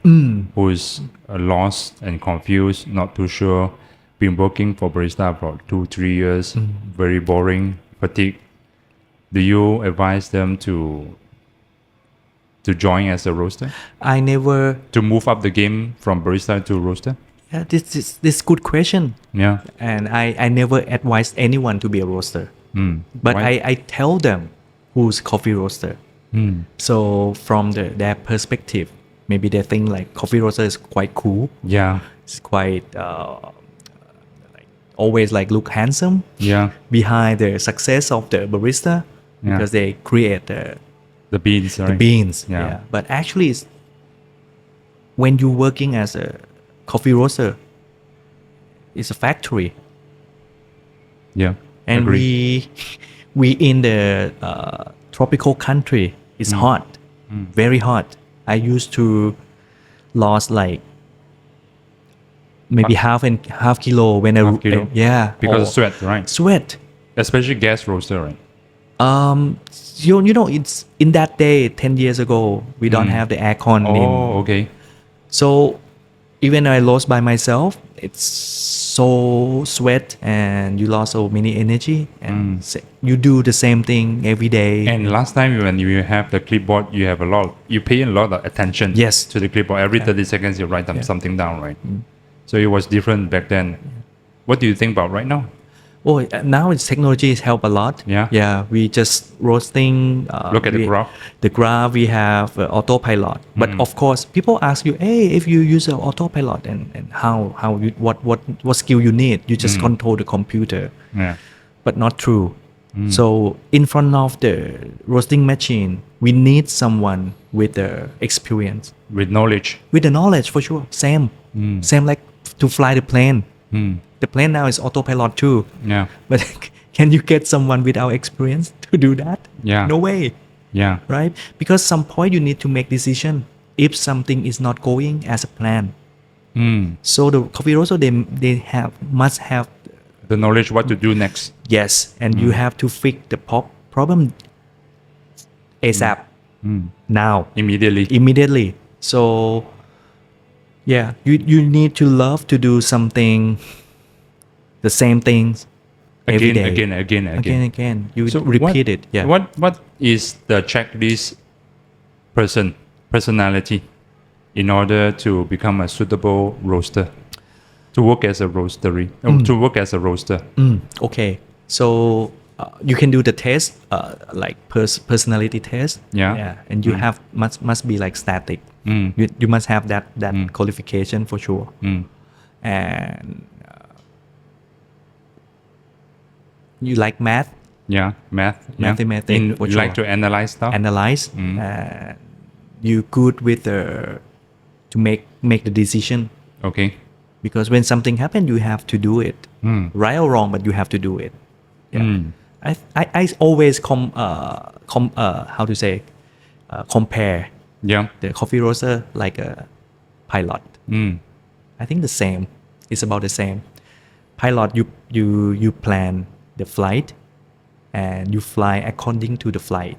Speaker 1: who's lost and confused, not too sure, been working for barista for 2-3 years, very boring, fatigue. Do you advise them to join as a roaster?
Speaker 2: I never.
Speaker 1: To move up the game from barista to roaster?
Speaker 2: Yeah, this good question.
Speaker 1: Yeah.
Speaker 2: And I never advise anyone to be a roaster. But
Speaker 1: Why?
Speaker 2: I tell them who's coffee roaster. So from their perspective, maybe they think like coffee roaster is quite cool.
Speaker 1: Yeah.
Speaker 2: It's quite like always like look handsome.
Speaker 1: Yeah.
Speaker 2: Behind the success of the barista, because they create
Speaker 1: The beans, right?
Speaker 2: the beans.
Speaker 1: Yeah.
Speaker 2: But actually, it's when you're working as a coffee roaster, it's a factory.
Speaker 1: Yeah.
Speaker 2: And
Speaker 1: Agree.
Speaker 2: we in the tropical country. It's hot, very hot. I used to lost like maybe half kilo when
Speaker 1: Half kilo? Because of sweat, right?
Speaker 2: Sweat.
Speaker 1: Especially gas roaster, right?
Speaker 2: You know, it's in that day 10 years ago, we don't have the aircon.
Speaker 1: Oh, okay.
Speaker 2: So even I lost by myself, it's so sweat and you lost so many energy, and you do the same thing every day.
Speaker 1: And last time when you have the clipboard, you pay a lot of attention
Speaker 2: Yes.
Speaker 1: to the clipboard. Every 30 seconds you write something down, right? So it was different back then. What do you think about right now?
Speaker 2: Oh, now it's technology has helped a lot.
Speaker 1: Yeah.
Speaker 2: We just roasting.
Speaker 1: Look at the graph.
Speaker 2: The graph we have autopilot. But of course, people ask you, hey, if you use an autopilot and how you, what skill you need, you just control the computer.
Speaker 1: Yeah.
Speaker 2: But not true. So in front of the roasting machine, we need someone with the experience,
Speaker 1: With knowledge.
Speaker 2: with the knowledge for sure. Same like to fly the plane. The plane now is autopilot too.
Speaker 1: Yeah.
Speaker 2: But can you get someone without experience to do that?
Speaker 1: Yeah.
Speaker 2: No way,
Speaker 1: Yeah.
Speaker 2: right? Because some point you need to make decision if something is not going as a plan. So the coffee roaster they must have
Speaker 1: The knowledge what to do next.
Speaker 2: yes, and you have to fix the problem ASAP now
Speaker 1: Immediately.
Speaker 2: So yeah, you need to love to do something, the same things every day. Again. You repeat it. Yeah.
Speaker 1: What is the checklist personality in order to become a suitable roaster? To work as a roastery. To work as a roaster.
Speaker 2: Okay. So you can do the test, like personality test.
Speaker 1: Yeah.
Speaker 2: And you have must be like static. You must have that qualification for sure. And you like math.
Speaker 1: Yeah.
Speaker 2: Mathematics. For
Speaker 1: You
Speaker 2: sure.
Speaker 1: like to analyze stuff.
Speaker 2: Analyze. You good with to make the decision.
Speaker 1: Okay.
Speaker 2: Because when something happens, you have to do it, right or wrong, but you have to do it. Yeah. I always how to say compare
Speaker 1: Yeah.
Speaker 2: the coffee roaster like a pilot. I think the same. It's about the same. Pilot, you plan the flight, and you fly according to the flight.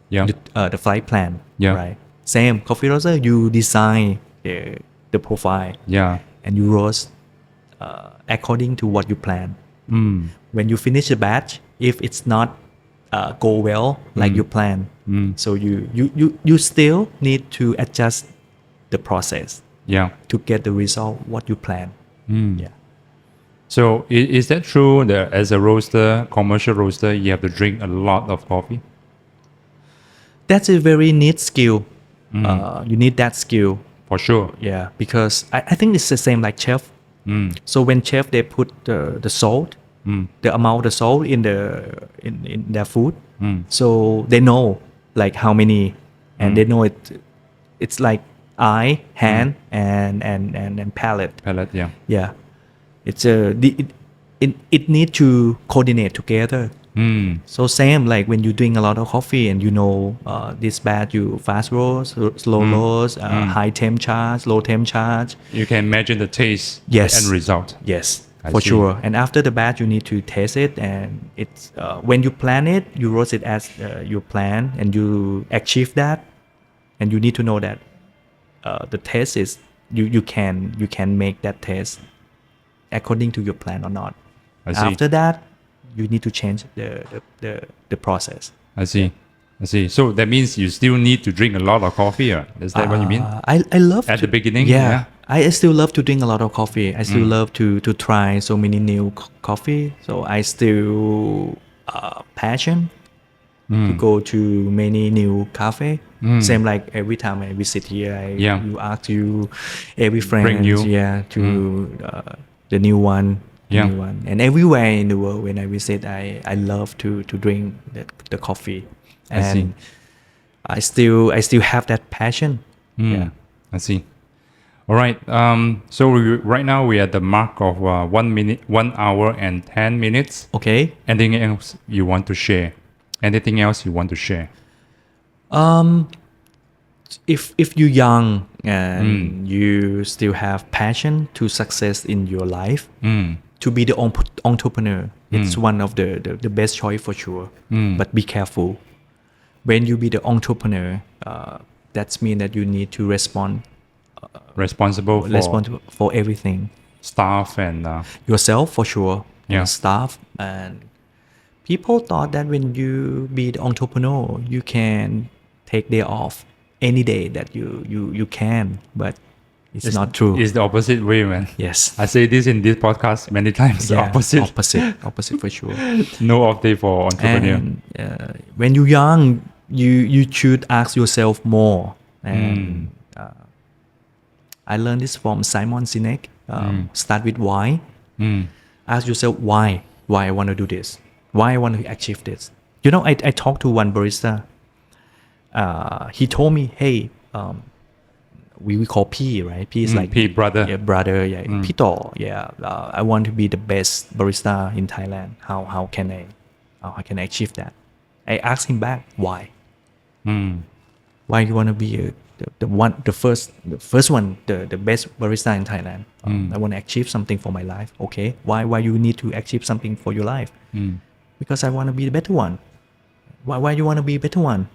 Speaker 1: Yeah.
Speaker 2: The flight plan.
Speaker 1: Yeah.
Speaker 2: Right. Same coffee roaster. You design the profile.
Speaker 1: Yeah.
Speaker 2: And you roast according to what you plan. When you finish the batch, if it's not go well like you plan, so you still need to adjust the process
Speaker 1: Yeah.
Speaker 2: to get the result what you plan. Yeah.
Speaker 1: So is that true that as a roaster, commercial roaster, you have to drink a lot of coffee?
Speaker 2: That's a very neat skill. You need that skill.
Speaker 1: For sure.
Speaker 2: Yeah, because I think it's the same like chef. So when chef they put the salt, the amount of salt in their food, so they know like how many, and they know it's like eye, hand, and palate.
Speaker 1: Palate, yeah.
Speaker 2: Yeah, it's it need to coordinate together. So same like when you're doing a lot of coffee and you know this batch you fast roast, slow roast, high temp charge, low temp charge.
Speaker 1: You can imagine the taste,
Speaker 2: Yes.
Speaker 1: the end result.
Speaker 2: Yes,
Speaker 1: I
Speaker 2: for
Speaker 1: see.
Speaker 2: sure. And after the batch, you need to taste it, and it's when you plan it, you roast it as you plan, and you achieve that, and you need to know that the taste is you can make that taste according to your plan or not.
Speaker 1: I see.
Speaker 2: After that, you need to change the process.
Speaker 1: I see. I see. So that means you still need to drink a lot of coffee. Is that what you mean?
Speaker 2: I love
Speaker 1: At the beginning?
Speaker 2: Yeah,
Speaker 1: Yeah.
Speaker 2: I still love to drink a lot of coffee. I still love to try so many new coffee. So I still passion to go to many new cafe. Same like every time I visit here, you ask you every friend,
Speaker 1: Bring you.
Speaker 2: to the new one.
Speaker 1: Yeah.
Speaker 2: New one. And everywhere in the world when I visit, I love to drink the coffee.
Speaker 1: I see.
Speaker 2: I still have that passion. Yeah.
Speaker 1: I see. All right. So right now we are at the mark of 1 hour and 10 minutes.
Speaker 2: Okay.
Speaker 1: Anything else you want to share? Anything else you want to share?
Speaker 2: If you're young and you still have passion to success in your life, to be the entrepreneur, it's one of the best choice for sure. But be careful. When you be the entrepreneur, that's mean that you need to
Speaker 1: Responsible
Speaker 2: for everything.
Speaker 1: staff and
Speaker 2: Yourself for sure.
Speaker 1: Yeah.
Speaker 2: And staff. And people thought that when you be the entrepreneur, you can take day off any day that you can, but it's not true.
Speaker 1: It's the opposite way, man.
Speaker 2: Yes.
Speaker 1: I say this in this podcast many times. The
Speaker 2: opposite for sure.
Speaker 1: No off day for entrepreneur.
Speaker 2: And when you're young, you should ask yourself more. And I learned this from Simon Sinek. Start with why. Ask yourself why I want to do this, why I want to achieve this. You know, I talked to one barista. He told me, hey, we call P, right? P is like
Speaker 1: P, brother.
Speaker 2: Yeah, brother. Yeah, Pito. Yeah, I want to be the best barista in Thailand. How can I achieve that? I asked him back why. Why you want to be the first one, the best barista in Thailand? I want to achieve something for my life. Okay, why you need to achieve something for your life? Because I want to be the better one. Why you want to be a better one?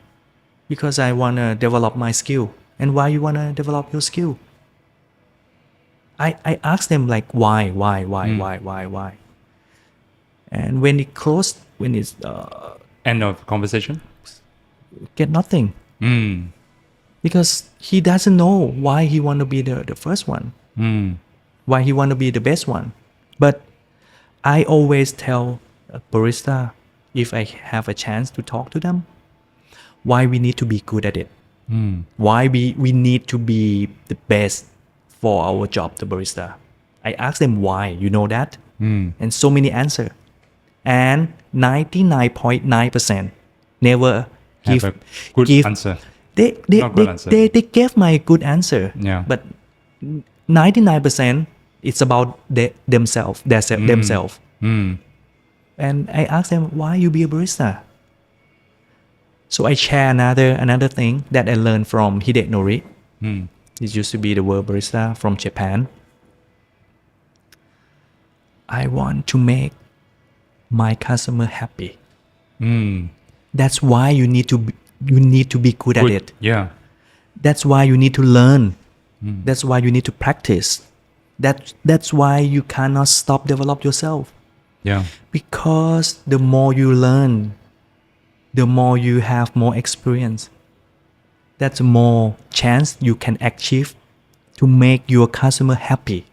Speaker 2: Because I want to develop my skill. And why you want to develop your skill? I asked them like why? And when it closed, when it's
Speaker 1: End of conversation.
Speaker 2: get nothing. Because he doesn't know why he want to be the first one. Why he want to be the best one. But I always tell a barista, if I have a chance to talk to them, why we need to be good at it. Why we need to be the best for our job, the barista. I ask them why, you know that? And so many answer. And 99.9% never
Speaker 1: Have a good answer. Not good answer.
Speaker 2: They gave my good answer.
Speaker 1: Yeah.
Speaker 2: But 99% it's about themselves. And I asked them, why you be a barista? So I share another thing that I learned from Hidenori. He used to be the world barista from Japan. I want to make my customer happy. That's why you need to be good at it.
Speaker 1: Yeah.
Speaker 2: That's why you need to learn. That's why you need to practice. That's why you cannot stop develop yourself.
Speaker 1: Yeah.
Speaker 2: Because the more you learn, the more you have more experience, that's more chance you can achieve to make your customer happy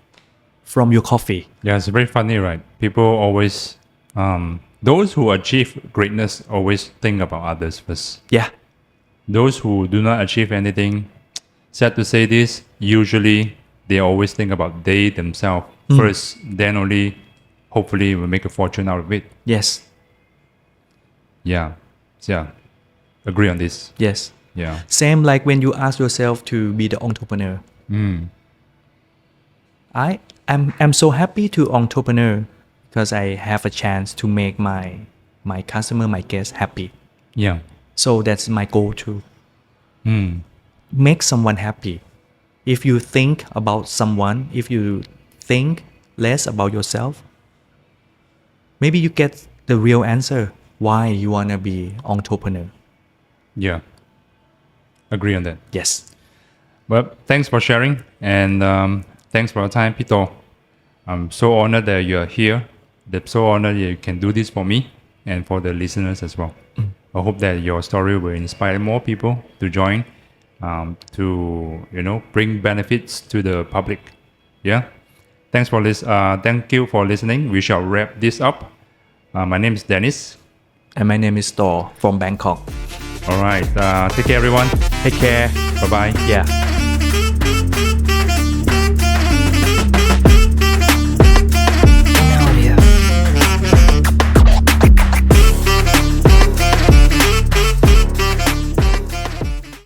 Speaker 2: from your coffee.
Speaker 1: Yeah, it's very funny, right? People always, those who achieve greatness always think about others first.
Speaker 2: Yeah.
Speaker 1: Those who do not achieve anything, sad to say this, usually they always think about they themselves first, then only hopefully will make a fortune out of it.
Speaker 2: Yes.
Speaker 1: Yeah. Yeah. Agree on this.
Speaker 2: Yes.
Speaker 1: Yeah.
Speaker 2: Same like when you ask yourself to be the entrepreneur. I'm so happy to entrepreneur because I have a chance to make my customer, my guest happy.
Speaker 1: Yeah.
Speaker 2: So that's my goal too. Make someone happy. If you think about someone, if you think less about yourself, maybe you get the real answer why you wanna be entrepreneur.
Speaker 1: Yeah. Agree on that.
Speaker 2: Yes.
Speaker 1: Well, thanks for sharing and thanks for your time, Pito. I'm so honored that you're here. I'm so honored that you can do this for me and for the listeners as well. I hope that your story will inspire more people to join, to bring benefits to the public. Yeah. Thank you for listening. We shall wrap this up. My name is Dennis.
Speaker 2: And my name is Thor from Bangkok.
Speaker 1: All right. Take care, everyone.
Speaker 2: Take care.
Speaker 1: Bye bye.
Speaker 2: Yeah.